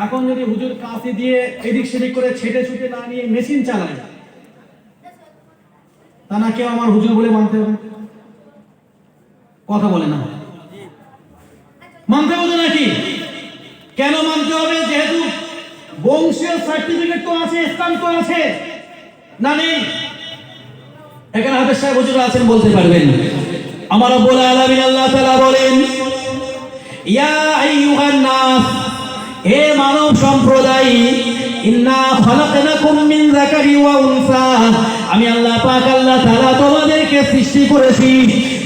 এখন যদি হুজুর কাঁচি দিয়ে এদিক সেদিক করে ছেটে ছুটে না নিয়ে মেশিন চালায়, তা না কেউ আমার হুজুর বলে মানতে হবে? কথা বলে না, মানতে হবে নাকি? কেন মানতে হবে? যেহেতু বংশীয় সার্টিফিকেট তো আছে, ইসলাম তো আছে না, নেই? এখানে হাফেজ সাহেব হুজুর আছেন, বলতে পারবেন। আমার রব্বুল আলামিন আল্লাহ তাআলা বলেন, ইয়া আইয়ুহান নাস, হে মানব সম্প্রদায়, ইন্না খালাকনাকুম মিন যাকারি ওয়া উনসা, আমি আল্লাহ পাক আল্লাহ তাআলা তোমাদেরকে সৃষ্টি করেছি,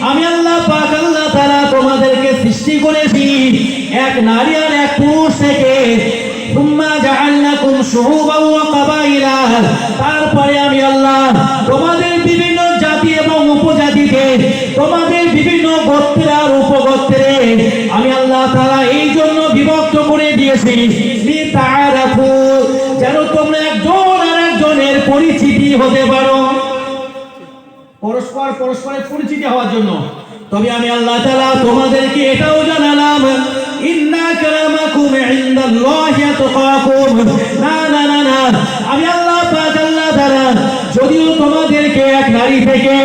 আমি আল্লাহ পাক আল্লাহ তাআলা তোমাদেরকে সৃষ্টি করেছি এক নারী আর এক পুরুষ থেকে। সুম্মা জাআলনাকুম শুউবান ওয়া কাবাইলা, তারপরে আমি আল্লাহ তোমাদের বিভিন্ন জাতি এবং উপজাতিতে, তোমাদের বিভিন্ন গোত্র আর উপগোত্রে আমি আল্লাহ তাআলা এই জন্য বিভক্ত করে দিয়ে দিয়েছি লিতাআরাফু, যেন তোমরা একজন আরেকজনের পরিচিতি হতে পারো, পরস্পর পরস্পরের পরিচিতি হওয়ার জন্য। তবে আমি আল্লাহ তাআলা তোমাদেরকে এটাও জানালাম, ইন্না আকরামাকুম ইনদাল্লাহি আতকাকুম। না না না না, আমি আল্লাহ পাক আল্লাহ তাআলা যদিও তোমাদেরকে এক নারী থেকে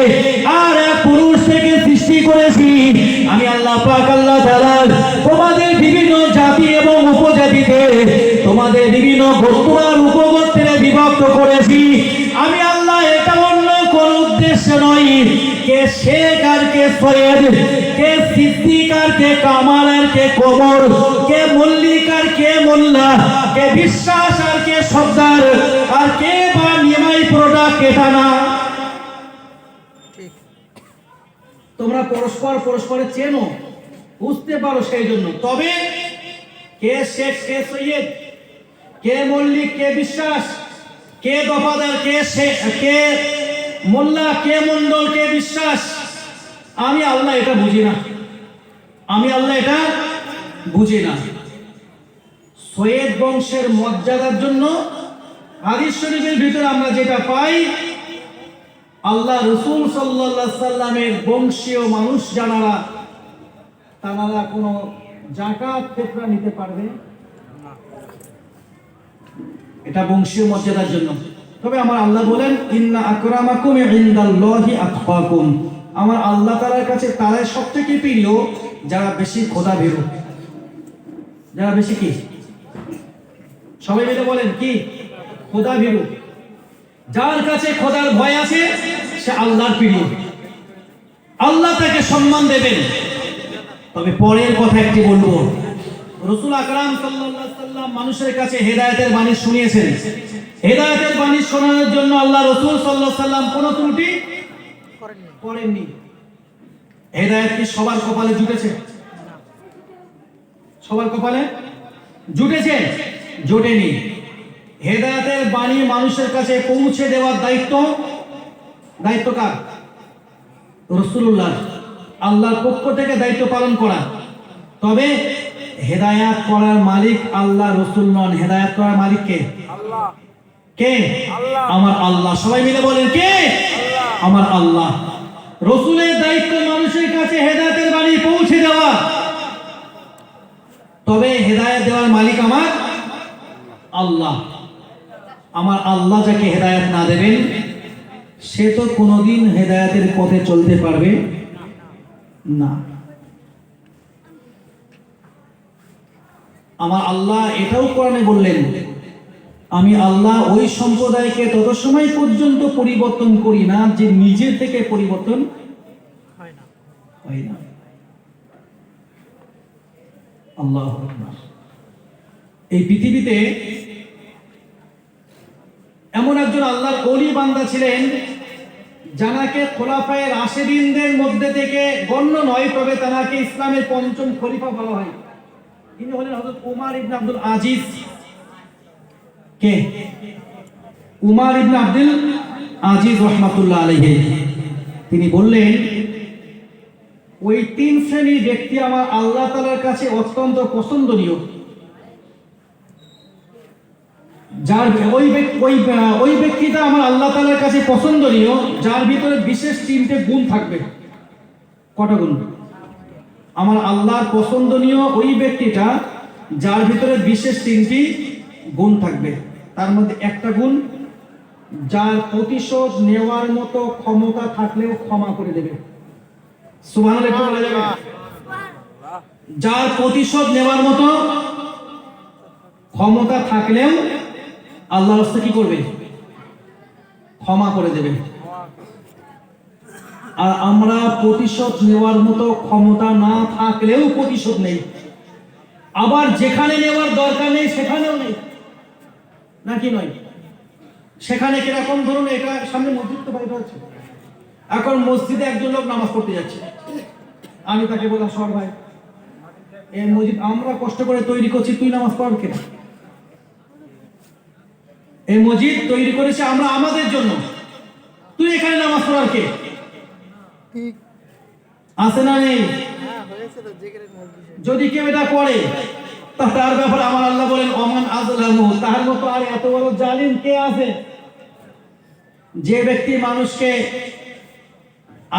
আর এক পুরুষ থেকে সৃষ্টি করেছি, আমি আল্লাহ পাক আল্লাহ তাআলা তোমাদের বিভিন্ন জাতি এবং উপজাতিতে তোমাদের বিভিন্ন গোত্র আর উপগোত্রে বিভক্ত করেছি। আমি আল্লাহ এটা অন্য কোন উদ্দেশ্য নয়, কে শেখ আর কে সৈয়দ, কে সিদ্দিক আর কে কামাল আর কে কোমর, কে মল্লিক আর কে মোল্লা, কে বিশ্বাস আর কে সর্দার, আর কে বা নিমাই প্রোডাক্ট, এটা না। তোমরা পরস্পর পরস্পরের চেনো, বুঝতে পারো সেই জন্য। তবে কে শেখ কে সৈয়দ, কে মল্লিক কে বিশ্বাস, কে দফাদার কে মোল্লা, কে মন্ডল, কে বিশ্বাস, আমি আল্লাহ এটা বুঝি না, আমি আল্লাহ এটা বুঝি না। সৈয়দ বংশের মর্যাদার জন্য হাদিস শরীফের ভিতরে আমরা যেটা পাই, আল্লাহ রাসূল সাল্লাল্লাহু আলাইহি সাল্লামের বংশীয় মানুষ যারা, তারা কোনো যাকাত ফিতরা নিতে পারবে না, এটা বংশীয় মর্যাদার জন্য। তবে আমার আল্লাহ বলেন, ইন্না আকরামাকুম ইনদাল্লাহি আতকাকুম, আমার আল্লাহ তাআলার কাছে তারাই সবথেকে প্রিয় যারা বেশি খোদা ভীরু, যারা বেশি কি, সবাই মিলে বলেন কি, খোদা ভীরু। যার কাছে খোদার ভয় আছে সে আল্লাহর প্রিয়, আল্লাহ তাকে সম্মান দেবেন। তবে পরের কথা একটি বলবো, রাসূল আকরাম সাল্লাল্লাহু আলাইহি সাল্লাম মানুষের কাছে হেদায়েতের বাণী শুনিয়েছেন। হেদায়েতের বাণী শোনানোর জন্য আল্লাহ রাসূল সাল্লাল্লাহু আলাইহি সাল্লাম কোনো ত্রুটি করেননি। হেদায়েত কি সবার কপালে জুটেছে? সবার কপালে জুটেছে? জোটেনি। হেদায়েতের বাণী মানুষের কাছে পৌঁছে দেওয়ার দায়িত্ব কার? রাসূলুল্লাহ, আল্লাহর পক্ষ থেকে দায়িত্ব পালন করা। তবে হেদায়াত করার মালিক আল্লাহ, রাসূল নন। হেদায়াত করার মালিক কে? আল্লাহ। কে? আল্লাহ। আমার আল্লাহ। সবাই মিলে বলেন কে? আল্লাহ। আমার আল্লাহ। রাসূলের দায়িত্ব মানুষের কাছে হেদায়েতের বাণী পৌঁছে দেওয়া। তবে হেদায়েত দেওয়ার মালিক আমার আল্লাহ। আমার আল্লাহ যাকে হেদায়েত না দেবেন সে তো কোনোদিন হেদায়েতের পথে চলতে পারবে না। আমার আল্লাহ এটাও কোরআনে বললেন, আমি আল্লাহ ওই সম্প্রদায়কে তত সময় পর্যন্ত পরিবর্তন করি না যে নিজে থেকে পরিবর্তন হয় না। আল্লাহু আকবার। এই পৃথিবীতে এমন একজন আল্লাহর ওলি বান্দা ছিলেন যাকে খোলাফায়ে রাশিদিনদের মধ্যে থেকে গণ্য নয়, তবে তাকে ইসলামের পঞ্চম খলিফা বলা হয়। তিনি হলেন হযরত উমর ইবনে আব্দুল আজিজ। কে? উমর ইবনে আব্দুল আজিজ রাহমাতুল্লাহ আলাইহি। তিনি বললেন, ওই তিন শ্রেণীর ব্যক্তি আমার আল্লাহ তাআলার কাছে অত্যন্ত পছন্দনীয়। যার ওই ব্যক্তিটা আমার আল্লাহ তাআলার কাছে পছন্দনীয় যার ভিতরে বিশেষ তিনটে গুণ থাকবে। কটা গুণ? আমার আল্লাহর পছন্দনীয় ওই ব্যক্তিটা যার ভিতরে বিশেষ তিনটি গুণ থাকবে। তার মধ্যে একটা গুণ, যার প্রতিশোধ নেওয়ার মতো ক্ষমতা থাকলেও ক্ষমা করে দেবে। সুবহানাল্লাহ একটু বলা যাবে? যার প্রতিশোধ নেওয়ার মতো ক্ষমতা থাকলেও আল্লাহর রাস্তায় কি করবে? ক্ষমা করে দেবে। আর আমরা প্রতিশোধ নেওয়ার মতো ক্ষমতা না থাকলেও প্রতিশোধ নেই, আবার যেখানে নেওয়ার দরকার নেই সেখানেও নেই, নাকি নয়? সেখানে কিরকম, ধরুন এটা সামনে মসজিদ তো বাইরে আছে, এখন মসজিদে একজন লোক নামাজ পড়তে যাচ্ছে, আমি তাকে বললাম, সর ভাই, এই মসজিদ আমরা কষ্ট করে তৈরি করছি, তুই নামাজ পড় কেন? এই মসজিদ তৈরি করেছে আমরা আমাদের জন্য, তুই এখানে নামাজ পড়ার কে? আছে না নেই? যদি কেউ এটা করে তার ব্যাপারে আমার আল্লাহ বলেন ওমান আযলামু, তার মতো আর এত বড় জালিম কে আছে? যে ব্যক্তি মানুষকে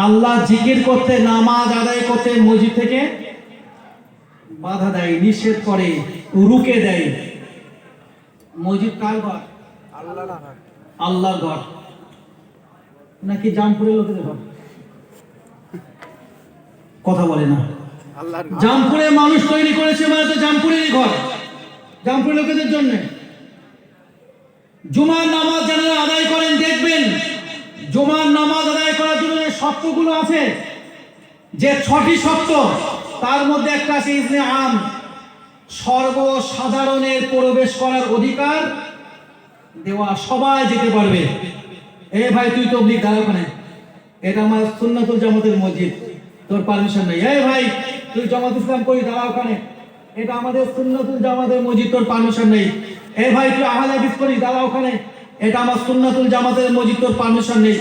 আল্লাহ জিকির করতে, নামাজ আদায় করতে মসজিদ থেকে বাধা দেয়, নিষেধ করে, রুকে দেয়। মসজিদ কার ঘর? আল্লাহর ঘর নাকি জামপুরের লোকেদের ঘর? কথা বলে না। জামপুরে মানুষ তৈরি করেছে মানে তো জামপুরেরই ঘর, জামপুরের লোকেদের জন্য। জুমার নামাজ যারা আদায় করেন দেখবেন, জুমার নামাজ আদায় করার জন্য যে শর্তগুলো আছে, যে 6টি শর্ত, তার মধ্যে একটা আছে ইজনে আম, সর্বসাধারণের প্রবেশ করার অধিকার দেওয়া, সবাই যেতে পারবে। এ ভাই তুই তবলিগ দাঁড়া ওখানে, এটা আমার সুন্নাতুল জামাতের মসজিদ, তোর পারমিশন নেই। এই ভাই তুই জামাত ইসলাম করি, দাঁড়া ওখানে, এটা আমাদের সুন্নাতুল জামাতের মসজিদ, তোর পারমিশন নেই। এই ভাই তুই আহলে হাদিস করি, দাঁড়া ওখানে, এটা আমার সুন্নাতুল জামাতের মসজিদ, তোর পারমিশন নেই।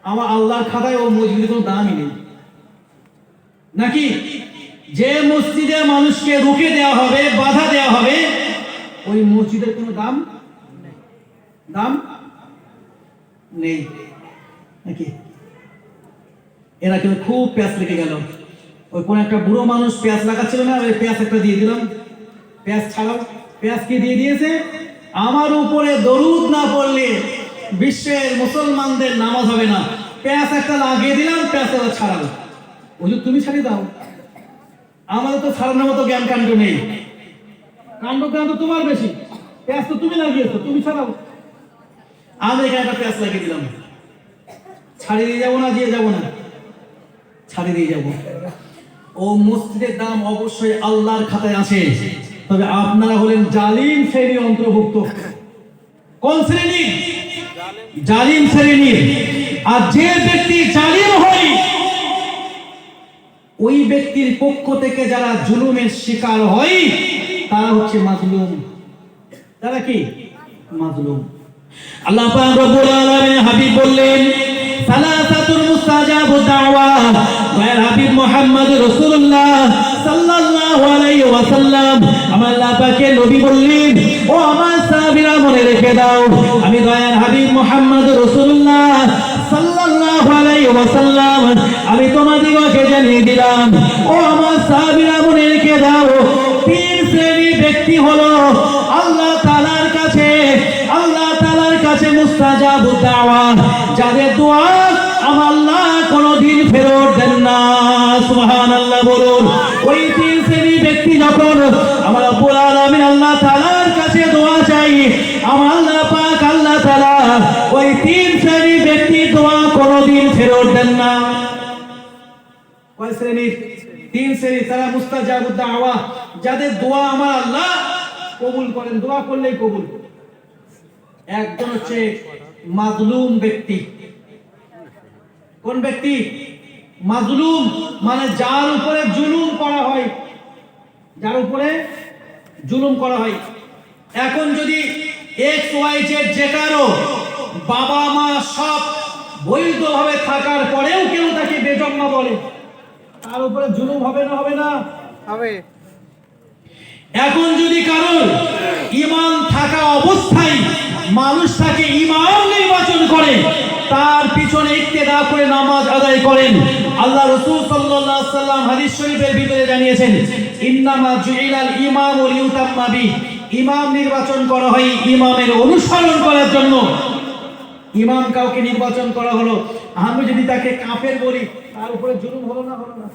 আমার আল্লাহর খাতায় ও মসজিদের কোনো দামই নেই। নাকি যে মসজিদে মানুষকে রুখে দেওয়া হবে, বাধা দেওয়া হবে, ওই মসজিদের কোনো দাম নেই নাকি? এরা কিন্তু খুব পেঁয়াজ লেগে গেল। ওই কোন একটা বুড়ো মানুষ পেঁয়াজ লাগাচ্ছিল না, ওই পেঁয়াজ একটা দিয়ে দিলাম, পেঁয়াজ ছাড়াও। পেঁয়াজ কি দিয়ে দিয়েছে? আমার উপরে দরুদ না পড়লে বিশ্বের মুসলমানদের নামাজ হবে না। পেঁয়াজ একটা লাগিয়ে দিলাম, পেঁয়াজ ছাড়ালো। হুজুর তুমি ছাড়িয়ে দাও, আমাদের তো ছাড়ানোর মতো জ্ঞান কাণ্ড নেই। কাণ্ড তোমার বেশি, পেঁয়াজ তো তুমি লাগিয়েছো, তুমি ছাড়াও। আমি এখানে একটা পেঁয়াজ লাগিয়ে দিলাম, ছাড়িয়ে দিয়ে যাবো না, দিয়ে যাবো না, ছাড়িয়ে দিয়ে যাবো। ও মসজিদের দাম অবশ্যই আল্লাহর খাতায় আছে, তবে আপনারা হলেন জালিম শ্রেণীর অন্তর্ভুক্ত। কোন শ্রেণী? জালিম শ্রেণীর। আর যে ব্যক্তি জালিম হয়, ওই ব্যক্তির পক্ষ থেকে যারা জুলুমের শিকার হয় তারা হচ্ছে মাজলুম। তারা কি? মাজলুম। আল্লাহ পাক রব্বুল আলামিন হাবিব বললেন সালাসাতুল মুস্তাজাবু দাওয়া, ওয়া হাবিব মুহাম্মদ রাসূলুল্লাহ সাল্লাল্লাহু আলাইহি ওয়াসাল্লাম আমার আল্লাহ পাকের নবী বললেন, ও আমার সাহাবীরা মনে রেখে দাও, আমি দয়ার হাবিব মুহাম্মদ রাসূলুল্লাহ সাল্লাল্লাহু আলাইহি ওয়াসাল্লাম আমি তোমাদিগকে জানিয়ে দিলাম, ও আমার সাহাবীরা মনে রেখে দাও, 3 শ্রেণীর ব্যক্তি হলো আল্লাহ তাআলার কাছে মুস্তাজাবু দাওয়া, যাদের দোয়া আমার আল্লাহ কোনদিন ফেরত দেন না। সুবহানাল্লাহ বলুন। ওই 3 শ্রেণীর ব্যক্তি যখন আমার রব্বুল আলামিন আল্লাহ তাআলার কাছে দোয়া চাই, আমার আল্লাহ পাক আল্লাহ তাআলা ওই 3 শ্রেণীর ব্যক্তির দোয়া কোনদিন ফেরত দেন না। কয় শ্রেণী? 3 শ্রেণী। তারা মুস্তাজাবু দাওয়া, যাদের দোয়া আমার আল্লাহ কবুল করেন, দোয়া করলেই কবুল। একজন হচ্ছে মাজলুম ব্যক্তি। কোন ব্যক্তি? মাজলুম মানে যার উপরে জুলুম করা হয়, যার উপরে জুলুম করা হয়। এখন যদি XYZ যে কারো বাবা মা সব বৈধভাবে থাকার পরেও কেউ তাকে বেজন্মা বলে, তার উপরে জুলুম হবে না? হবে না? হবে। এখন যদি কারোর ঈমান থাকা অবস্থায় মানুষ তাকে ইমাম নির্বাচন করে, তার পিছনে ইক্তেদা করে নামাজ আদায় করেন, আল্লাহ রাসূল সাল্লাল্লাহু আলাইহি ওয়াসাল্লাম হাদিস শরীফের ভিতরে জানিয়েছেন, ইন্নামা জুইলাল ইমামু লিউতাম্মা বি, ইমাম নির্বাচন করা হয় ইমামের অনুসরণ করার জন্য। ইমাম কাউকে নির্বাচন করা হলো, আমি যদি তাকে কাফের বলি, তার উপরে জুলুম হলো না? হলো না?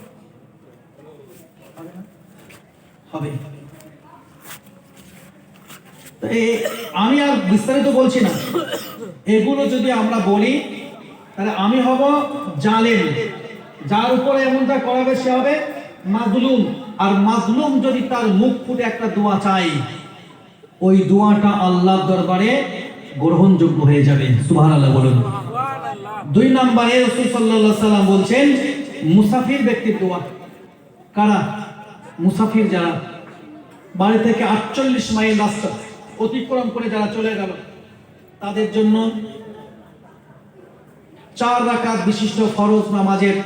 হবে। আমি আর বিস্তারিত বলছি না, এগুলো যদি আমরা বলি তাহলে আমি হব জালেম, যার উপরে এমনটা করাবে সে হবে মাজলুম। আর মাজলুম যদি তার মুখ ফুটে একটা দোয়া চাই, ওই দোয়াটা আল্লাহর দরবারে গ্রহণযোগ্য হয়ে যাবে। সুবহানাল্লাহ বলুন। 2 নম্বরে রাসূল সাল্লাল্লাহু আলাইহি ওয়াসাল্লাম বলছেন মুসাফির ব্যক্তির দোয়া। কারা? মুসাফির, যারা বাড়ি থেকে 48 মাইল রাস্তা অতিক্রম করে যারা চলে গেল, তাদের জন্য 4 রাকাত বিশিষ্ট ফরজ নামাজের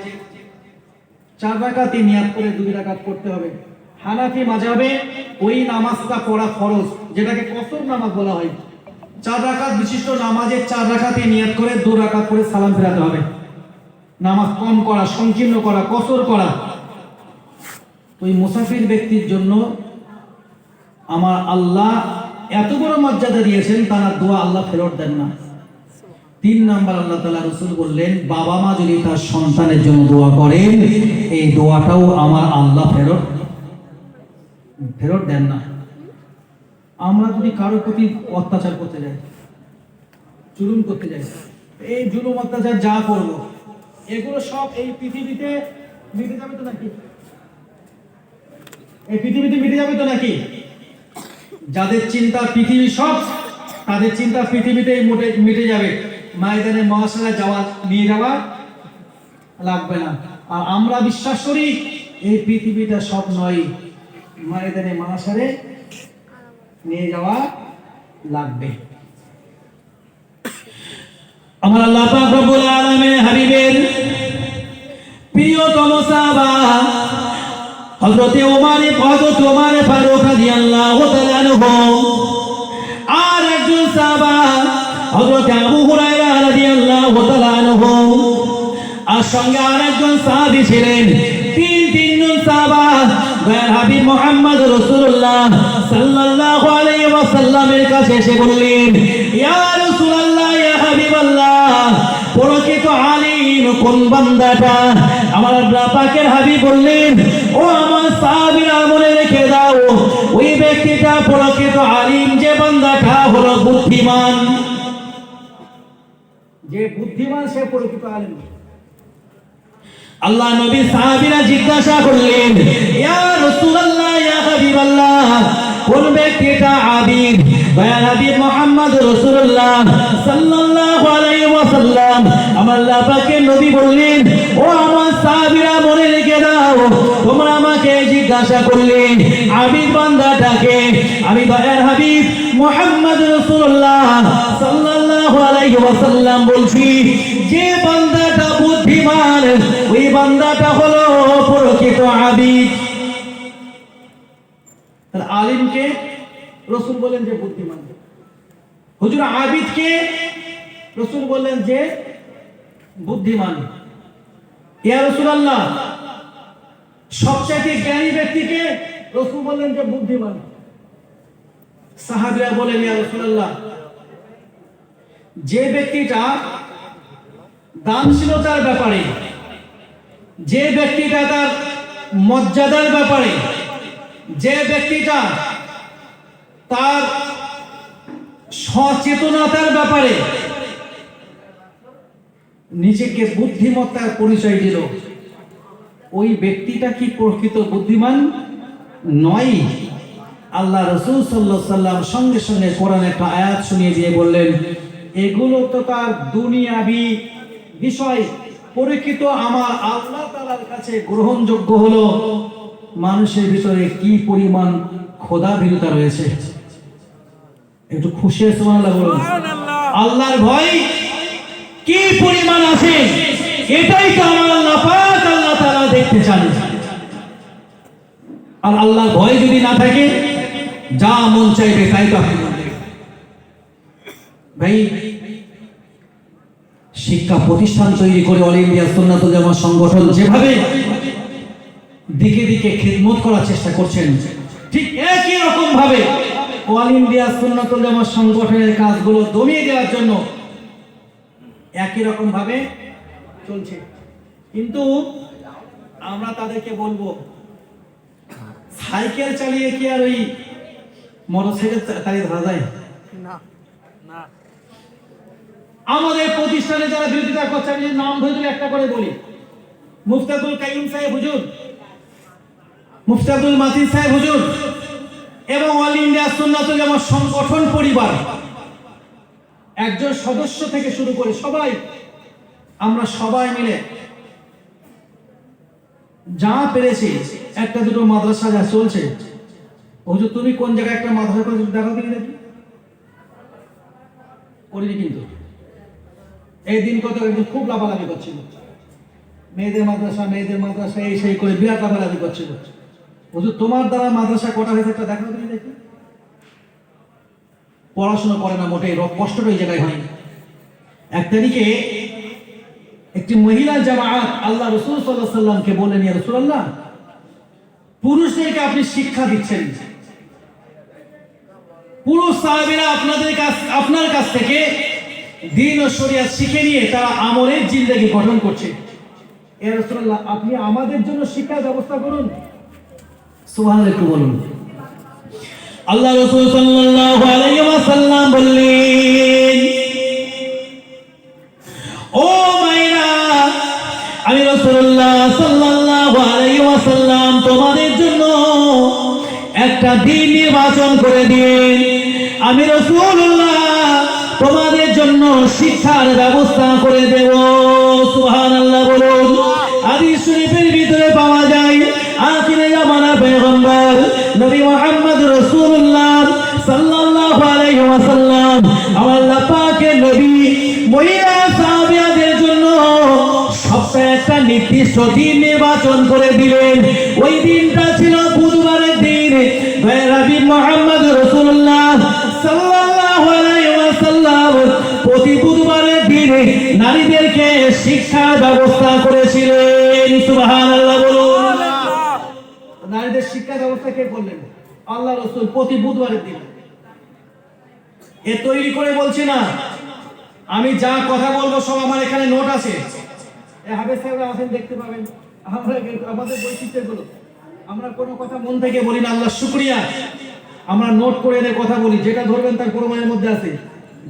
4 রাকাতই নিয়াত করে 2 রাকাত পড়তে হবে। হানাফি মাযহাবে ওই নামাজটা পড়া ফরজ, যেটাকে কসর নামাজ বলা হয়। 4 রাকাত বিশিষ্ট নামাজে 4 রাকাতে নিয়ত করে 2 রাকাত করে সালাম ফেরাতে হবে। নামাজ কম করা, সংকীর্ণ করা, কসর করা। ওই মুসাফির ব্যক্তির জন্য আমার আল্লাহ এত বড় মর্যাদা দিয়েছেন, তারা দোয়া আল্লাহ ফেরত দেন না। 3 নাম্বার আল্লাহ তাআলা রাসূল বললেন, বাবা মা যদি তার সন্তানের জন্য দোয়া করেন, এই দোয়াটাও আমার আল্লাহ ফেরত দেন না। আমরা যদি কারোর প্রতি অত্যাচার করতে যাই, জুলুম করতে যাই, এই জুলুম অত্যাচার যা করব, এগুলো সব এই পৃথিবীতে মিটে যাবে তো নাকি? এই পৃথিবীতে মিটে যাবে তো নাকি? যাদের চিন্তা পৃথিবী সব, তাদের চিন্তা পৃথিবীতেই মিটে যাবে, ময়দানে মহাশালা নিয়ে যাওয়া লাগবে না। আর আমরা বিশ্বাস করি এই পৃথিবীটা সব নয়, ময়দানে মহাশালে নিয়ে যাওয়া লাগবে। আমার আল্লাহ পাক রব্বুল আলামিন হাবিবের প্রিয়তম সাহাবা হযরত ওমর ফারুক রাদিয়াল্লাহু তাআলা আনহু, আর একজন সাহাবা হযরত আবু হুরায়রা রাদিয়াল্লাহু তাআলা আনহু, আর সঙ্গে আরেকজন সাহাবী ছিলেন। তিনজন সাহাবা দয়ার হাবিব মুহাম্মদ রাসূলুল্লাহ সাল্লাল্লাহু আলাইহি ওয়াসাল্লামের কাছে এসে বললেন, ইয়া রাসূলুল্লাহ, ইয়া হাবিবাল্লাহ, প্রকৃত আলিম কোন বান্দাটা? আমার আল্লাহ পাকের হাবিব বললেন, ও আমার সাহাবীরা, মনে রেখে দাও, ওই ব্যক্তিটা প্রকৃত আলিম, যে বান্দাটা হলো বুদ্ধিমান। যে বুদ্ধিমান সে প্রকৃত আলিম। আল্লাহ নবী সাহাবীরা জিজ্ঞাসা করলেন, ইয়া রাসূলুল্লাহ, ইয়া হাবিবাল্লাহ, কোন ব্যক্তিটা আবিদ? দয়ার হাবিব মুহাম্মদ রাসূলুল্লাহ সাল্লাল্লাহু আলাইহি ওয়াসাল্লাম আমার আল্লাহ পাকের নবী বললেন, ও আমার সাহাবীরা, মনে রেখে দাও, তোমরা আমাকে জিজ্ঞাসা করলে আবিদ বান্দাটাকে। আমি দয়ার হাবিব মুহাম্মদ রাসূলুল্লাহ সাল্লাল্লাহু আলাইহি ওয়াসাল্লাম বলছি, যে বান্দাটা বুদ্ধিমান, ওই বান্দাটা হলো প্রকৃত আবিদ। তাহলে আলিমকে রাসূল বলেন যে বুদ্ধিমান, হুজুর আবিদকে রাসূল বললেন যে বুদ্ধিমান। ইয়া রাসূলুল্লাহ, সবচেয়ে জ্ঞানী ব্যক্তিকে রাসূল বললেন যে বুদ্ধিমান। সাহাবীরা বলেন, ইয়া রাসূলুল্লাহ, যে ব্যক্তিটা দানশীলতার ব্যাপারে, যে ব্যক্তিটা তার মর্যাদার ব্যাপারে, যে ব্যক্তিটা তার সচেতনতার ব্যাপারে নিজেকে বুদ্ধিমত্তার পরিচয় দিল, ওই ব্যক্তিটা কি প্রকৃত বুদ্ধিমান নয়? আল্লাহ রাসূল সাল্লাল্লাহু আলাইহি ওয়াসাল্লাম সঙ্গে সঙ্গে কোরআনে একটা আয়াত শুনিয়ে দিয়ে বললেন, এগুলো তো তার দুনিয়াবি বিষয়, পরিচিত আমার আল্লাহ তাআলার কাছে গ্রহণযোগ্য হলো মানুষের ভিতরে কি পরিমাণ খোদা ভীরুতা রয়েছে। একটু খুশি হয়ে সুবহানাল্লাহ বলুন। আল্লাহর ভয় কি পরিমাণ আছে, এটাই তো আমার আল্লাহ পাক আল্লাহ তাআলা দেখতে চান। আর আল্লাহর ভয় যদি না থাকে, যা মন চাইবে তাই তো আপনি করবেন। ভাই, শিক্ষা প্রতিষ্ঠান তৈরি করে অল ইন্ডিয়া সুন্নাতুল জামাত সংগঠন যেভাবে দিকে দিকে খিদমত করার চেষ্টা করছেন, ঠিক একই রকম ভাবে অল ইন্ডিয়া সুন্নাতুল জামাত সংগঠনের কাজগুলো দমিয়ে দেওয়ার জন্য একই রকম ভাবে চলছে। কিন্তু আমরা তাদেরকে বলবো, সাইকেল চালিয়ে কি আর ওই মোটরসাইকেল চালিয়ে ধরা যায় না? আমাদের প্রতিষ্ঠানে যারা বিরোধিতা করছে, আমি নাম ধরে একটা করে বলি, মুফতি আব্দুল কাইয়ুম সাহেব হুজুর, মুফতি আব্দুল মাতিন সাহেব হুজুর এবং অল ইন্ডিয়া সুন্নাতুল জামাত সংগঠন পরিবার একজন সদস্য থেকে শুরু করে সবাই, আমরা সবাই মিলে যা পেরেছি, একটা দুটো মাদ্রাসা যা চলছে, হুজুর তুমি কোন জায়গায় একটা মাদ্রাসা করে দেখাও দিকে দেখি, করিনি। কিন্তু এই দিন কত একজন খুব লাফালাফি করছিল, মেয়েদের মাদ্রাসা এই সেই করে বিরাট লাফালাফি করছিল। হুজুর তোমার দ্বারা মাদ্রাসা কটা হয়েছে একটা দেখাও তুমি দেখি। পড়াশোনা করে না মোটেই, কষ্টটা এই জায়গায় হয়। এক তারিখে একটি মহিলা জামাআত আল্লাহ রাসূল সাল্লাল্লাহু আলাইহি সাল্লামকে বললেন, ইয়া রাসূলুল্লাহ, পুরুষদেরকে আপনি শিক্ষা দিচ্ছেন, পুরুষ সাহাবীরা আপনার কাছ থেকে দ্বীন ও শরিয়াত শিখে নিয়ে তারা আমলের জিন্দেগি গঠন করছে। ইয়া রাসূলুল্লাহ, আপনি আমাদের জন্য শিক্ষার ব্যবস্থা করুন। সুবহানাল্লাহ, একটু বলুন। আল্লাহ রাসূল সাল্লাল্লাহু আলাইহি ওয়াসাল্লাম বললেন, ও মায়েরা, আমি রাসূলুল্লাহ সাল্লাল্লাহু আলাইহি ওয়াসাল্লাম তোমাদের জন্য একটা দিন নির্বাচন করে দিন। আমি রাসূলুল্লাহ তোমাদের জন্য শিক্ষার ব্যবস্থা করে দেব। সুবহানাল্লাহ বলুন। হাদিস শরীফের ভিতরে পাওয়া যায়, আখিরে জামানার পয়গম্বর নবী মুহাম্মদ রাসূলুল্লাহ সাল্লাল্লাহু আলাইহি ওয়াসাল্লাম আল্লাহ পাকের নবী মহিলা সাহাবিয়াদের জন্য সপ্তাহে একটা নির্দিষ্ট দিন নির্বাচন করে দিলেন। ওই দিনটা ছিল বুধবারের দিন। নবী মুহাম্মদ রাসূলুল্লাহ সাল্লাল্লাহু আলাইহি ওয়াসাল্লাম প্রতি বুধবারের দিনে নারীদেরকে শিক্ষার ব্যবস্থা করেছিলেন। সুবহানাল্লাহ বলুন। নারীদের শিক্ষা ব্যবস্থা কে করলেন? আল্লাহ রাসূল প্রতি বুধবারের দিন। এ তৈরি করে বলছি না, আমি যা কথা বলবো সব আমার এখানে নোট আছে। হাফেজ সাহেবরা আছেন, দেখতে পাবেন আমাদের বৈশিষ্ট্যগুলো। আমরা কোনো কথা মন থেকে বলি না, আল্লাহ শুকরিয়া। আমরা নোট করে এনে কথা বলি, যেটা ধরবেন তার প্রমাণের মধ্যে আছে।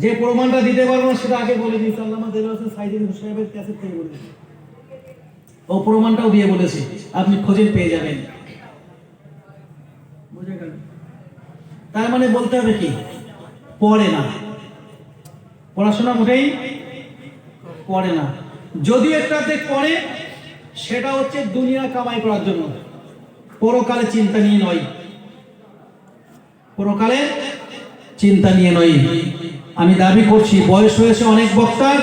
যে প্রমাণটা দিতে পারবো না সেটা আগে বলে দিয়েছি। আল্লামা দেওয়ার হোসেন সাইদুল সাহেবের ক্যাসেট থেকে বলে দিয়েছি, ও প্রমাণটাও দিয়ে বলেছি, আপনি খোঁজে পেয়ে যাবেন। বুঝে গেল? তার মানে বলতে হবে কি, পড়ে না, পড়াশোনা মোটেই পড়ে না। যদিও একটাতে পড়ে, সেটা হচ্ছে দুনিয়া কামাই করার জন্য, পরকালে চিন্তা নিয়ে নয়, পরকালে চিন্তা নিয়ে নয়। আমি দাবি করছি, বয়স হয়েছে অনেক বক্তার,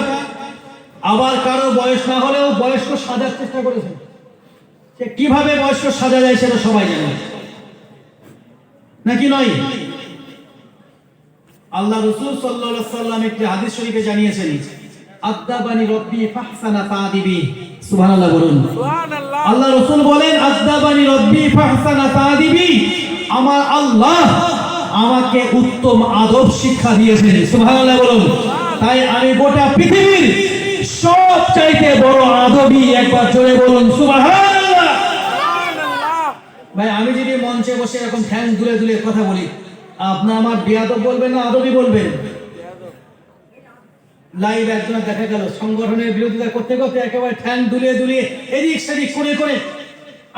আবার কারো বয়স না হলেও বয়স্ক সাজার চেষ্টা করেছে। সে কিভাবে বয়স্ক সাজা যায় সেটা সবাই জানে, নাকি নয়? আল্লাহ রাসূল সাল্লাল্লাহু আলাইহি ওয়াসাল্লাম একটি হাদিস শরীফে জানিয়েছেন, আদাবানি রব্বি ফাহসানা তাদিবি। সুবহানাল্লাহ বলুন। সুবহানাল্লাহ। আল্লাহ রাসূল বলেন, আদাবানি রব্বি ফাহসানা তাদিবি, আমার আল্লাহ আমাকে উত্তম আদব শিক্ষা দিয়েছেন। সুবহানাল্লাহ বলুন। তাই আমি গোটা পৃথিবীর সবচাইতে বড় আদবী, একবার জোরে বলুন সুবহানাল্লাহ। সুবহানাল্লাহ। ভাই, আমি যদি মঞ্চে বসে এরকম ঠ্যাং দুলে দুলে কথা বলি, আপনি আমার বেয়াদব বলবেন না আদবী বলবেন? লাইভ একজনের দেখা গেল সংগঠনের বিরোধিতা করতে করতে একেবারে ঠ্যাং দুলিয়ে দুলিয়ে এদিক সেদিক করে করে,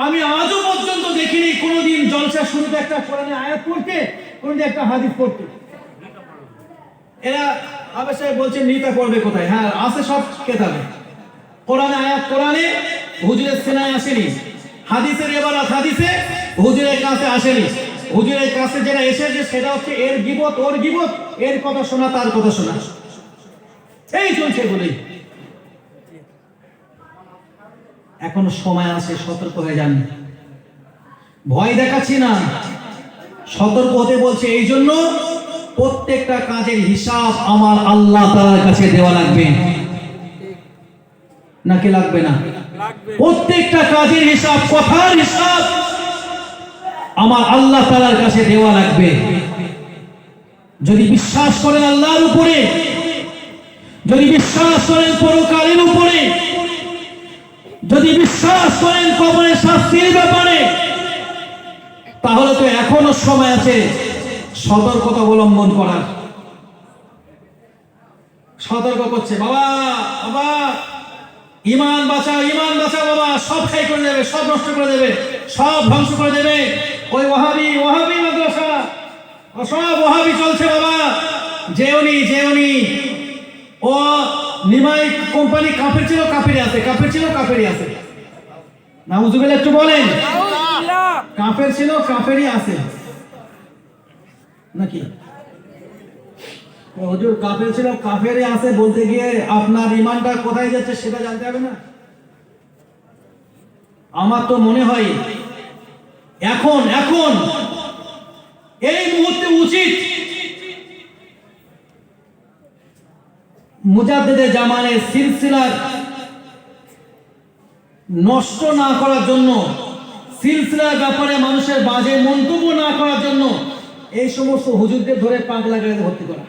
আমি আজও পর্যন্ত দেখিনি কোনোদিন জলসা শুরুতে একটা কোরআনের আয়াত পড়তে, কোনোদিন একটা হাদিস পড়তে। এরা অবশ্যই বলছেন নিতা পড়বে কোথায়? হ্যাঁ, আছে সব কেতাবে। কোরআনে আয়াত কোরআনে, হুজুরের সেনায় আসেনি। হাদিসের এবারাত হাদিসে, হুজুরের কাছে আসেনি। হুজুরের কাছে যেটা এসেছে সেটা হচ্ছে এর গীবত, ওর গীবত, এর কথা শোনা, তার কথা শোনা, এই চলছে বলেই। এখনো সময় আছে, সতর্ক হয়ে যান। ভয় দেখাচ্ছি না, সতর্ক হতে বলছে। এই জন্য প্রত্যেকটা কাজের হিসাব আমার আল্লাহ তাআলার কাছে দেওয়া লাগবে, নাকি লাগবে না? প্রত্যেকটা কাজের হিসাব, কথার হিসাব আমার আল্লাহ তাআলার কাছে দেওয়া লাগবে। যদি বিশ্বাস করেন আল্লাহর উপরে, যদি বিশ্বাস করেন পরকালের উপরে, যদি বিশ্বাস করেন কবরের শাস্তির ব্যাপারে, তাহলে তো এখনো সময় আছে সতর্কতা অবলম্বন করার। সতর্ক করছে, বাবা বাবা ঈমান বাঁচাও, ঈমান বাঁচাও বাবা, সব খাই করে দেবে, সব নষ্ট করে দেবে, সব ধ্বংস করে দেবে। ওই ওয়াহাবি ওয়াহাবি মাদ্রাসা, সব ওয়াহাবি চলছে বাবা, যেওনি যেওনি। ও নিমাই কোম্পানি কাফের ছিল, কাফেরই আছে, কাফের ছিল, কাফেরই আছে। নাউজুবিল্লাহ, একটু বলেন। কাফের ছিল, কাফেরই আছে, নাকি? হুজুর কাফের ছিল, কাফেরই আছে বলতে গিয়ে আপনার ঈমানটা কোথায় যাচ্ছে সেটা জানতে হবে না? আমার তো মনে হয় এখন এখন এই মুহূর্তে উচিত মুজাদ্দিদে জামানের সিলসিলার নষ্ট না করার জন্য, সিলসিলার ব্যাপারে মানুষের বাজে মন্তব্য না করার জন্য এই সমস্ত হুজুরদের ধরে পাগলা গাড়িতে ভর্তি করা।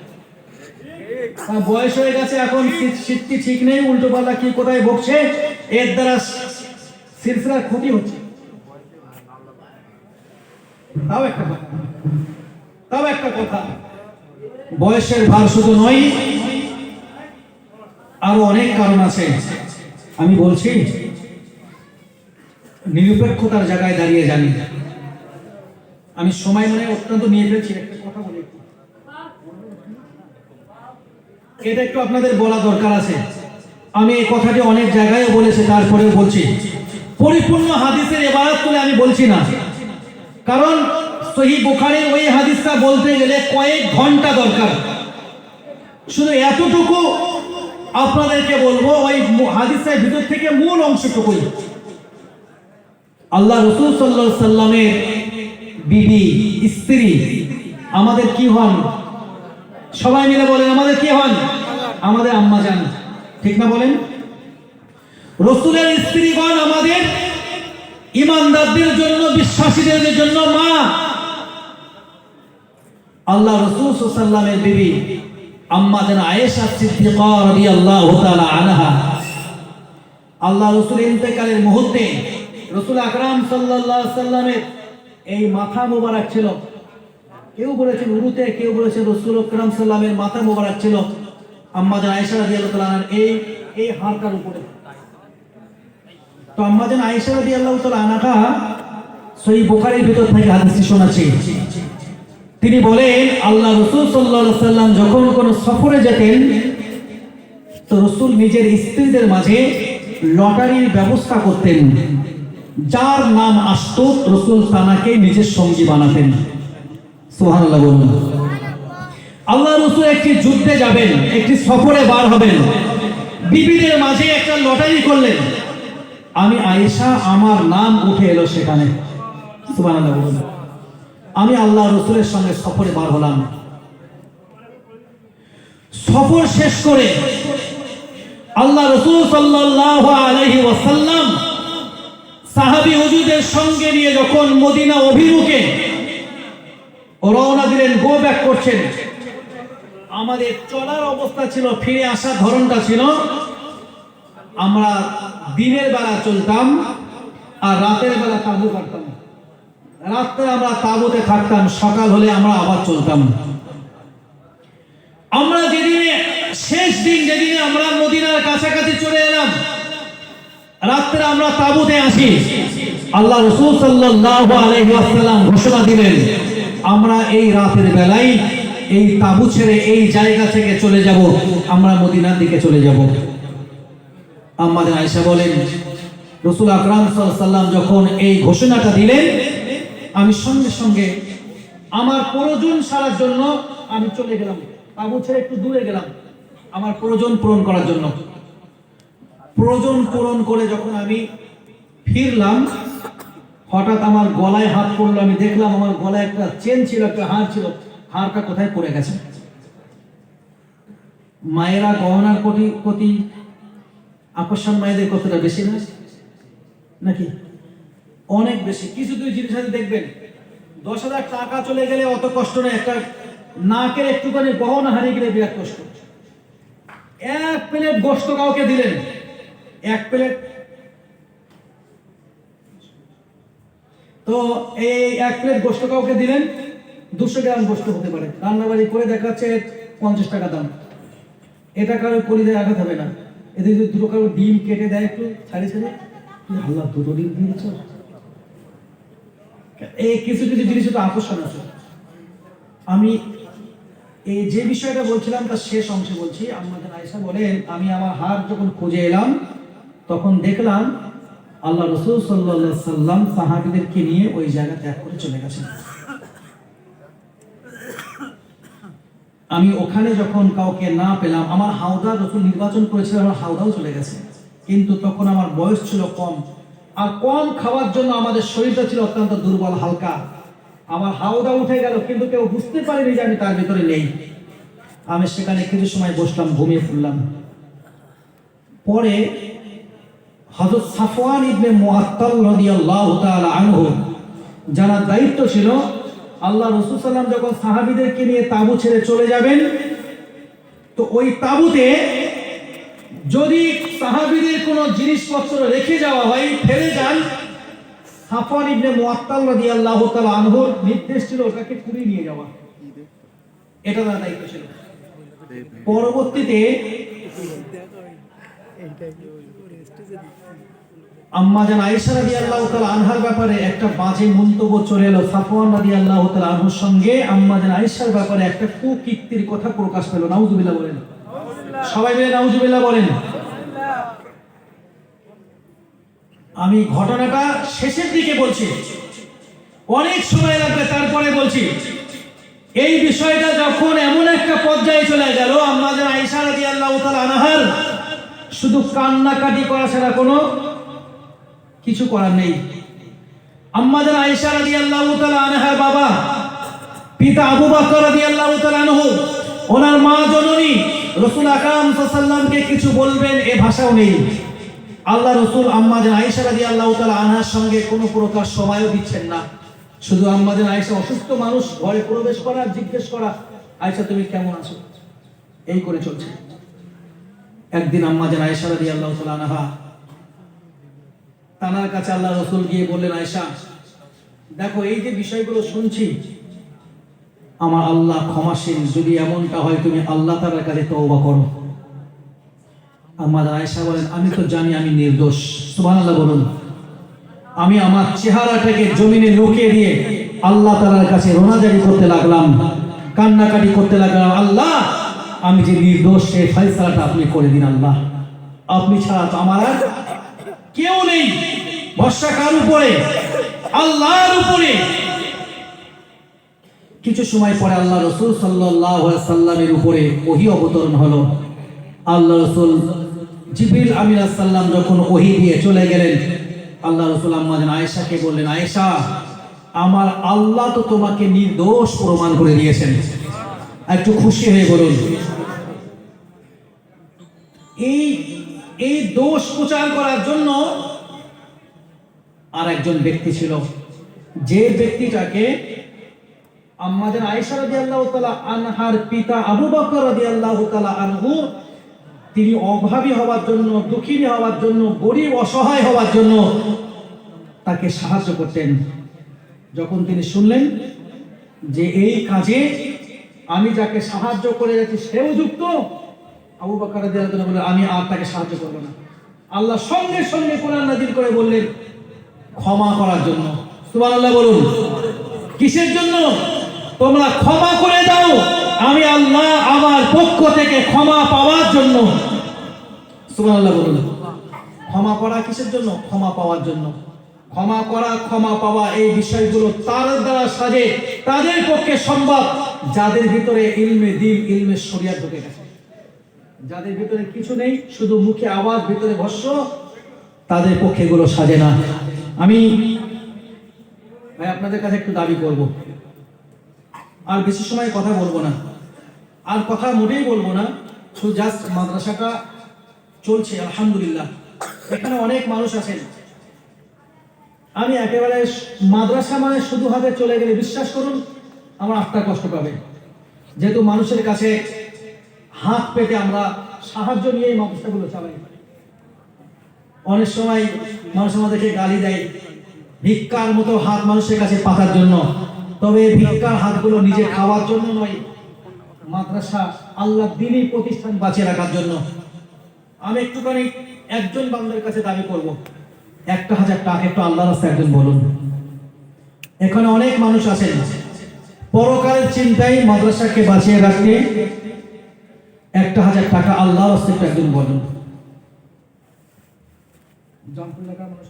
বয়স হয়ে গেছে, এখন শীতটি ঠিক নেই, উল্টো পাল্লা কি কোথায় বকছে, এর দ্বারা সিলসিলার ক্ষতি হচ্ছে। তাও একটা কথা, বয়সের ভার শুধু নয়, আরো অনেক কারণ আছে। আমি বলছি নিরপেক্ষতার জায়গায় দাঁড়িয়ে জানি। আমি সময় মনে অত্যন্ত নিয়ে ফেলছি, একটা কথা বলি, এটা একটু আপনাদের বলা দরকার আছে। আমি এই কথাটি অনেক জায়গায় বলেছি, তারপরেও বলছি। পরিপূর্ণ হাদিসের ইবারত তুলে আমি বলছি না, কারণ সহিহ বুখারীর ওই হাদিসটা বলতে গেলে কয়েক ঘন্টা দরকার। শুধু এতটুকু আপনাদেরকে বলবো, ওই হাদিসের ভিতর থেকে মূল অংশটুকুই। আল্লাহ রাসূল সাল্লাল্লাহু আলাইহি সাল্লামের বিবি, স্ত্রী আমাদের কি হন? সবাই মিলে বলেন, আমাদের কি হন? আমাদের আম্মা জান, ঠিক না বলেন? রাসূলের স্ত্রীগণ আমাদের ঈমানদারদের জন্য, বিশ্বাসীদের জন্য মা। আল্লাহ রাসূল সাল্লাল্লাহু আলাইহি সাল্লামের বিবি আম্মা জান আয়েশা সিদ্দিকা রাদিয়াল্লাহু তাআলা আনহা, আল্লাহ রাসূল ইন্তেকালের মুহূর্তে রাসূল আকরাম সাল্লাল্লাহু আলাইহি সাল্লামের এই মাথা মোবারক ছিল, কেউ বলেছেন উরুতে, কেউ বলেছেন রাসূল আকরাম সাল্লামের মাথা মোবারক ছিল আম্মা জান আয়েশা রাদিয়াল্লাহু তাআলা এই হাড়টার উপরে। তো আম্মা জান আয়েশা রাদিয়াল্লাহু তাআলা আনহা সহিহ বুখারীর ভিতর থেকে হাদিসটি শোনাচ্ছি। তিনি বলেন, আল্লাহ রাসূল সাল্লাল্লাহু আলাইহি সাল্লাম যখন কোন সফরে যেতেন, তো রাসূল নিজের স্ত্রীদের মাঝে লটারির ব্যবস্থা করতেন। যার নাম আসতো রাসূল তাকে নিজের সঙ্গী বানাতেন। সুবহানাল্লাহ বলুন। আল্লাহ রাসূল একটি যুদ্ধে যাবেন, একটি সফরে বার হবেন, বিবিদের মাঝে একটা লটারি করলেন। আমি আয়েশা, আমার নাম উঠে এলো সেখানে। সুবহানাল্লাহ বলুন। আমি আল্লাহ রাসূলের সঙ্গে সফরে বার হলাম। সফর শেষ করে আল্লাহ রাসূল সাল্লাল্লাহু আলাইহি ওয়াসাল্লাম সাহাবী হুজুরদের সঙ্গে নিয়ে যখন মদিনা অভিমুখে রওনা দিলেন, গো ব্যাক করছেন, আমাদের চলার অবস্থা ছিল, ফিরে আসার ধরনটা ছিল, আমরা দিনের বেলা চলতাম আর রাতের বেলা তাঁবু কাটতাম। রাত্রে আমরা তাঁবুতে থাকতাম, সকাল হলে আমরা আবার চলতাম। আমরা যেদিনে শেষ দিন, যেদিনে আমরা মদিনার কাছাকাছি চলে এলাম, রাত্রে আমরা তাঁবুতে আসি। আল্লাহ রাসূল সাল্লাল্লাহু আলাইহি ওয়াসাল্লাম ঘোষণা দিলেন, আমরা এই রাতের বেলায় এই তাঁবু ছেড়ে এই জায়গা থেকে চলে যাব, আমরা মদিনার দিকে চলে যাব। আমাদের আয়েশা বলেন, রাসূল আকরাম সাল্লাল্লাহু আলাইহি ওয়াসাল্লাম যখন এই ঘোষণাটা দিলেন, আমি সঙ্গে সঙ্গে আমার প্রয়োজন সারার জন্য আমি চলে গেলাম, তাঁবু ছেড়ে একটু দূরে গেলাম আমার প্রয়োজন পূরণ করার জন্য। প্রয়োজন পূরণ করে যখন আমি ফিরলাম, হঠাৎ আমার গলায় হাত পড়লো। আমি দেখলাম আমার গলায় একটা চেন ছিল, একটা হার ছিল, হারটা কোথায় পড়ে গেছে। মায়েরা গহনার প্রতি আকর্ষণ মায়েদের কতটা বেশি না নাকি? অনেক বেশি। কিছু কিছু জিনিস আছে দেখবেন, 10,000 টাকা চলে গেলে অত কষ্ট নেই, একটা নাকের একটুখানি গহনা হারিয়ে গেলে বিরাট কষ্ট। এক প্লেট গোশত কাউকে দিলেন, এক প্লেট, তো এই এক প্লেট গোশত কাউকে দিলেন, 200 গ্রাম গোশত হতে পারে, রান্নাবাড়ি করে দেখাচ্ছে 50 টাকা দাম। এটা কারো কলিজায় আঘাত হবে না। এদের যদি দুটো কারো ডিম কেটে দেয় একটু ছাড়ি ছাড়ি, আল্লাহ দুটো ডিম দিয়েছ। এই কিছু কিছু জিনিস তো আকর্ষণ আছে। আমি এই যে বিষয়টা বলছিলাম তার শেষ অংশে বলছি। আমাদের আয়েশা বলেন, আমি আমার হার যখন খুঁজে এলাম, তখন দেখলাম আল্লাহ রাসূল সাল্লাল্লাহু আলাইহি সাল্লাম সাহাবীদেরকে নিয়ে ওই জায়গা ত্যাগ করে চলে গেছেন। আমি ওখানে যখন কাউকে না পেলাম, আমার হাওদা রাসূল নির্বাচন করেছিলেন, আমার হাওদাও চলে গেছে, কিন্তু তখন আমার বয়স ছিল কম, আর কম খাওয়ার জন্য আমাদের শরীরটা ছিল অত্যন্ত দুর্বল, হালকা। আমার হাওদা উঠে গেল, কিন্তু কেউ বুঝতে পারেনি যে আমি তার ভিতরে নেই। আমি সেখানে কিছু সময় বসলাম, ঘুমিয়ে পড়লাম। পরে হযরত সাফওয়ান ইবনে মুআত্তাল রাদিয়াল্লাহু তাআলা আনহু, যারা দায়িত্ব ছিল, আল্লাহ রাসূল সাল্লাল্লাহু আলাইহি ওয়াসাল্লাম যখন সাহাবীদেরকে নিয়ে তাঁবু ছেড়ে চলে যাবেন, তো ওই তাঁবুতে যদি সাহাবীদের কোনো জিনিসপত্র রেখে যাওয়া হয়, ফেলে যান, সাফওয়ান ইবনে মুআত্তাল রাদিয়াল্লাহু তাআলা আনহুর নির্দেশ ছিল ওটাকে কুড়িয়ে নিয়ে যাওয়া। এটা তার দায়িত্ব ছিল। পরবর্তীতে আম্মা জান আয়েশা রাদিয়াল্লাহু তাআলা আনহার ব্যাপারে একটা বাজে মন্তব্য চলে এলো। সাফওয়ান রাদিয়াল্লাহু তাআলা আনহুর সঙ্গে আম্মা জান আয়েশার ব্যাপারে একটা কুকীর্তির কথা প্রকাশ পেল। নাউজুবিল্লাহ বলেন, সবাই মিলে নাউজুবিল্লাহ বলেন। আমি ঘটনাটা শেষের দিকে বলছি, অনেক সময় লাগবে, তারপরে বলছি। এই বিষয়টা যখন এমন একটা পর্যায়ে চলে গেল, আম্মা জান আয়েশা রাদিয়াল্লাহু তাআলা আনহার শুধু কান্নাকাটি করা ছাড়া কোনো কিছু করার নেই। আম্মা জান আয়েশা রাদিয়াল্লাহু তাআলা আনহার বাবা পিতা আবু বকর রাদিয়াল্লাহু তাআলা আনহু, ওনার মা জননী রাসূল আকরাম সাল্লাল্লাহু আলাইহি ওয়াসাল্লামকে কিছু বলবেন এ ভাষাও নেই। আল্লাহ রাসূল আম্মা জান আয়েশা রাদিয়াল্লাহু তাআলা আনহার সঙ্গে কোনো প্রকার সময়ও দিচ্ছেন না। শুধু আম্মা জান আয়েশা, অসুস্থ মানুষ, ঘরে প্রবেশ করা, জিজ্ঞেস করা, আয়েশা তুমি কেমন আছো, এই করে চলছে। একদিন আম্মা জান আয়েশা রাদিয়াল্লাহু তাআলা আনহা তানার কাছে আল্লাহ রাসূল গিয়ে বললেন, আয়েশা দেখো, এই যে বিষয়গুলো শুনছি, আমার আল্লাহ ক্ষমাশীল, যদি এমনটা হয় তুমি আল্লাহ তাআলার কাছে তওবা করো। আম্মা জান আয়েশা বলেন, আমি তো জানি আমি নির্দোষ। সুবহানাল্লাহ বলুন। আমি আমার চেহারাটাকে জমিনে লুকিয়ে দিয়ে আল্লাহ তাআলার কাছে রোনাজারি করতে লাগলাম, কান্নাকাটি করতে লাগলাম, আল্লাহ আমি যে নির্দোষ, সেই ফয়সালাটা আপনি করে দিন আল্লাহ, আপনি ছাড়া তো আমার আর কেউ নেই। ভরসা কার উপরে? আল্লাহর উপরে। কিছু সময় পরে আল্লাহ রাসূল সাল্লাল্লাহু আলাইহি সাল্লামের উপরে ওহী অবতরণ হলো। আল্লাহ রাসূল জিবরিল আমিন আলাইহিস সালাম যখন ওহী দিয়ে চলে গেলেন, আল্লাহ রাসূল আম্মা জান আয়েশাকে বললেন, আয়েশা আমার আল্লাহ তো তোমাকে নির্দোষ প্রমাণ করে দিয়েছেন, একটু খুশি হয়ে বলুন। এই দোষ প্রচার করার জন্য আর একজন ব্যক্তি ছিল, যে ব্যক্তিটাকে আম্মা জান আয়েশা রাদিয়াল্লাহু তাআলা আনহার পিতা আবু বকর রাদিয়াল্লাহু তাআলা আনহু, তিনি অভাবী হওয়ার জন্য, দুঃখিনী হওয়ার জন্য, গরিব অসহায় হওয়ার জন্য তাকে সাহায্য করতেন। যখন তিনি শুনলেন যে এই কাজে আমি যাকে সাহায্য করে যাচ্ছি সেও যুক্ত, আবু বকর রাদিয়াল্লাহু তাআলা বললেন, আমি আর তাকে সাহায্য করব না। আল্লাহ সঙ্গে সঙ্গে কোরআন নাযিল করে বললেন, ক্ষমা করার জন্য। সুবহানাল্লাহ বলুন। কিসের জন্য? তোমরা ক্ষমা করে দাও, আমি আল্লাহ আমার পক্ষ থেকে ক্ষমা পাওয়ার জন্য। সুবহানাল্লাহ বলুন। ক্ষমা করা কিসের জন্য? ক্ষমা পাওয়ার জন্য। ক্ষমা করা, ক্ষমা পাওয়া, এই বিষয়গুলো তার দ্বারা সাজে, তাদের পক্ষে সম্ভব যাদের ভিতরে ইলমে দ্বীন, ইলমে শরিয়াত ঢুকে গেছে। যাদের ভিতরে কিছু নেই, শুধু মুখে আওয়াজ, ভিতরে ভস্ম, তাদের পক্ষে এগুলো সাজে না। আমি ভাই আপনাদের কাছে একটু দাবি করব, আর বেশি সময় কথা বলবো না, আর কথা মোটেই বলবো না, শুধু জাস্ট মাদ্রাসাটা চলছে আলহামদুলিল্লাহ, এখানে অনেক মানুষ আছেন। আমি একেবারে মাদ্রাসা মানে শুধু হাতে চলে গেলে বিশ্বাস করুন আমার আত্মা কষ্ট পাবে, যেহেতু মানুষের কাছে হাত পেতে আমরা সাহায্য নিয়ে এই মাদ্রাসাগুলো চালাই। অনেক সময় মানুষ আমাদেরকে গালি দেয়, ভিক্ষার মতো হাত মানুষের কাছে পাতার জন্য। তবে ভিক্ষার হাতগুলো নিজে খাওয়ার জন্য নয়, মাদ্রাসা আল্লাহ দ্বীনি প্রতিষ্ঠান বাঁচিয়ে রাখার জন্য। আমি একটুখানি একজন বান্দার কাছে দাবি করব, 1000 টাকা একটু আল্লাহর রাস্তায় একজন বলুন। এখানে অনেক মানুষ আছেন পরকালের চিন্তায় মাদ্রাসাকে বাঁচিয়ে রাখতে, 1000 টাকা আল্লাহর রাস্তায় একজন বলুন। জামপুর এলাকার মানুষ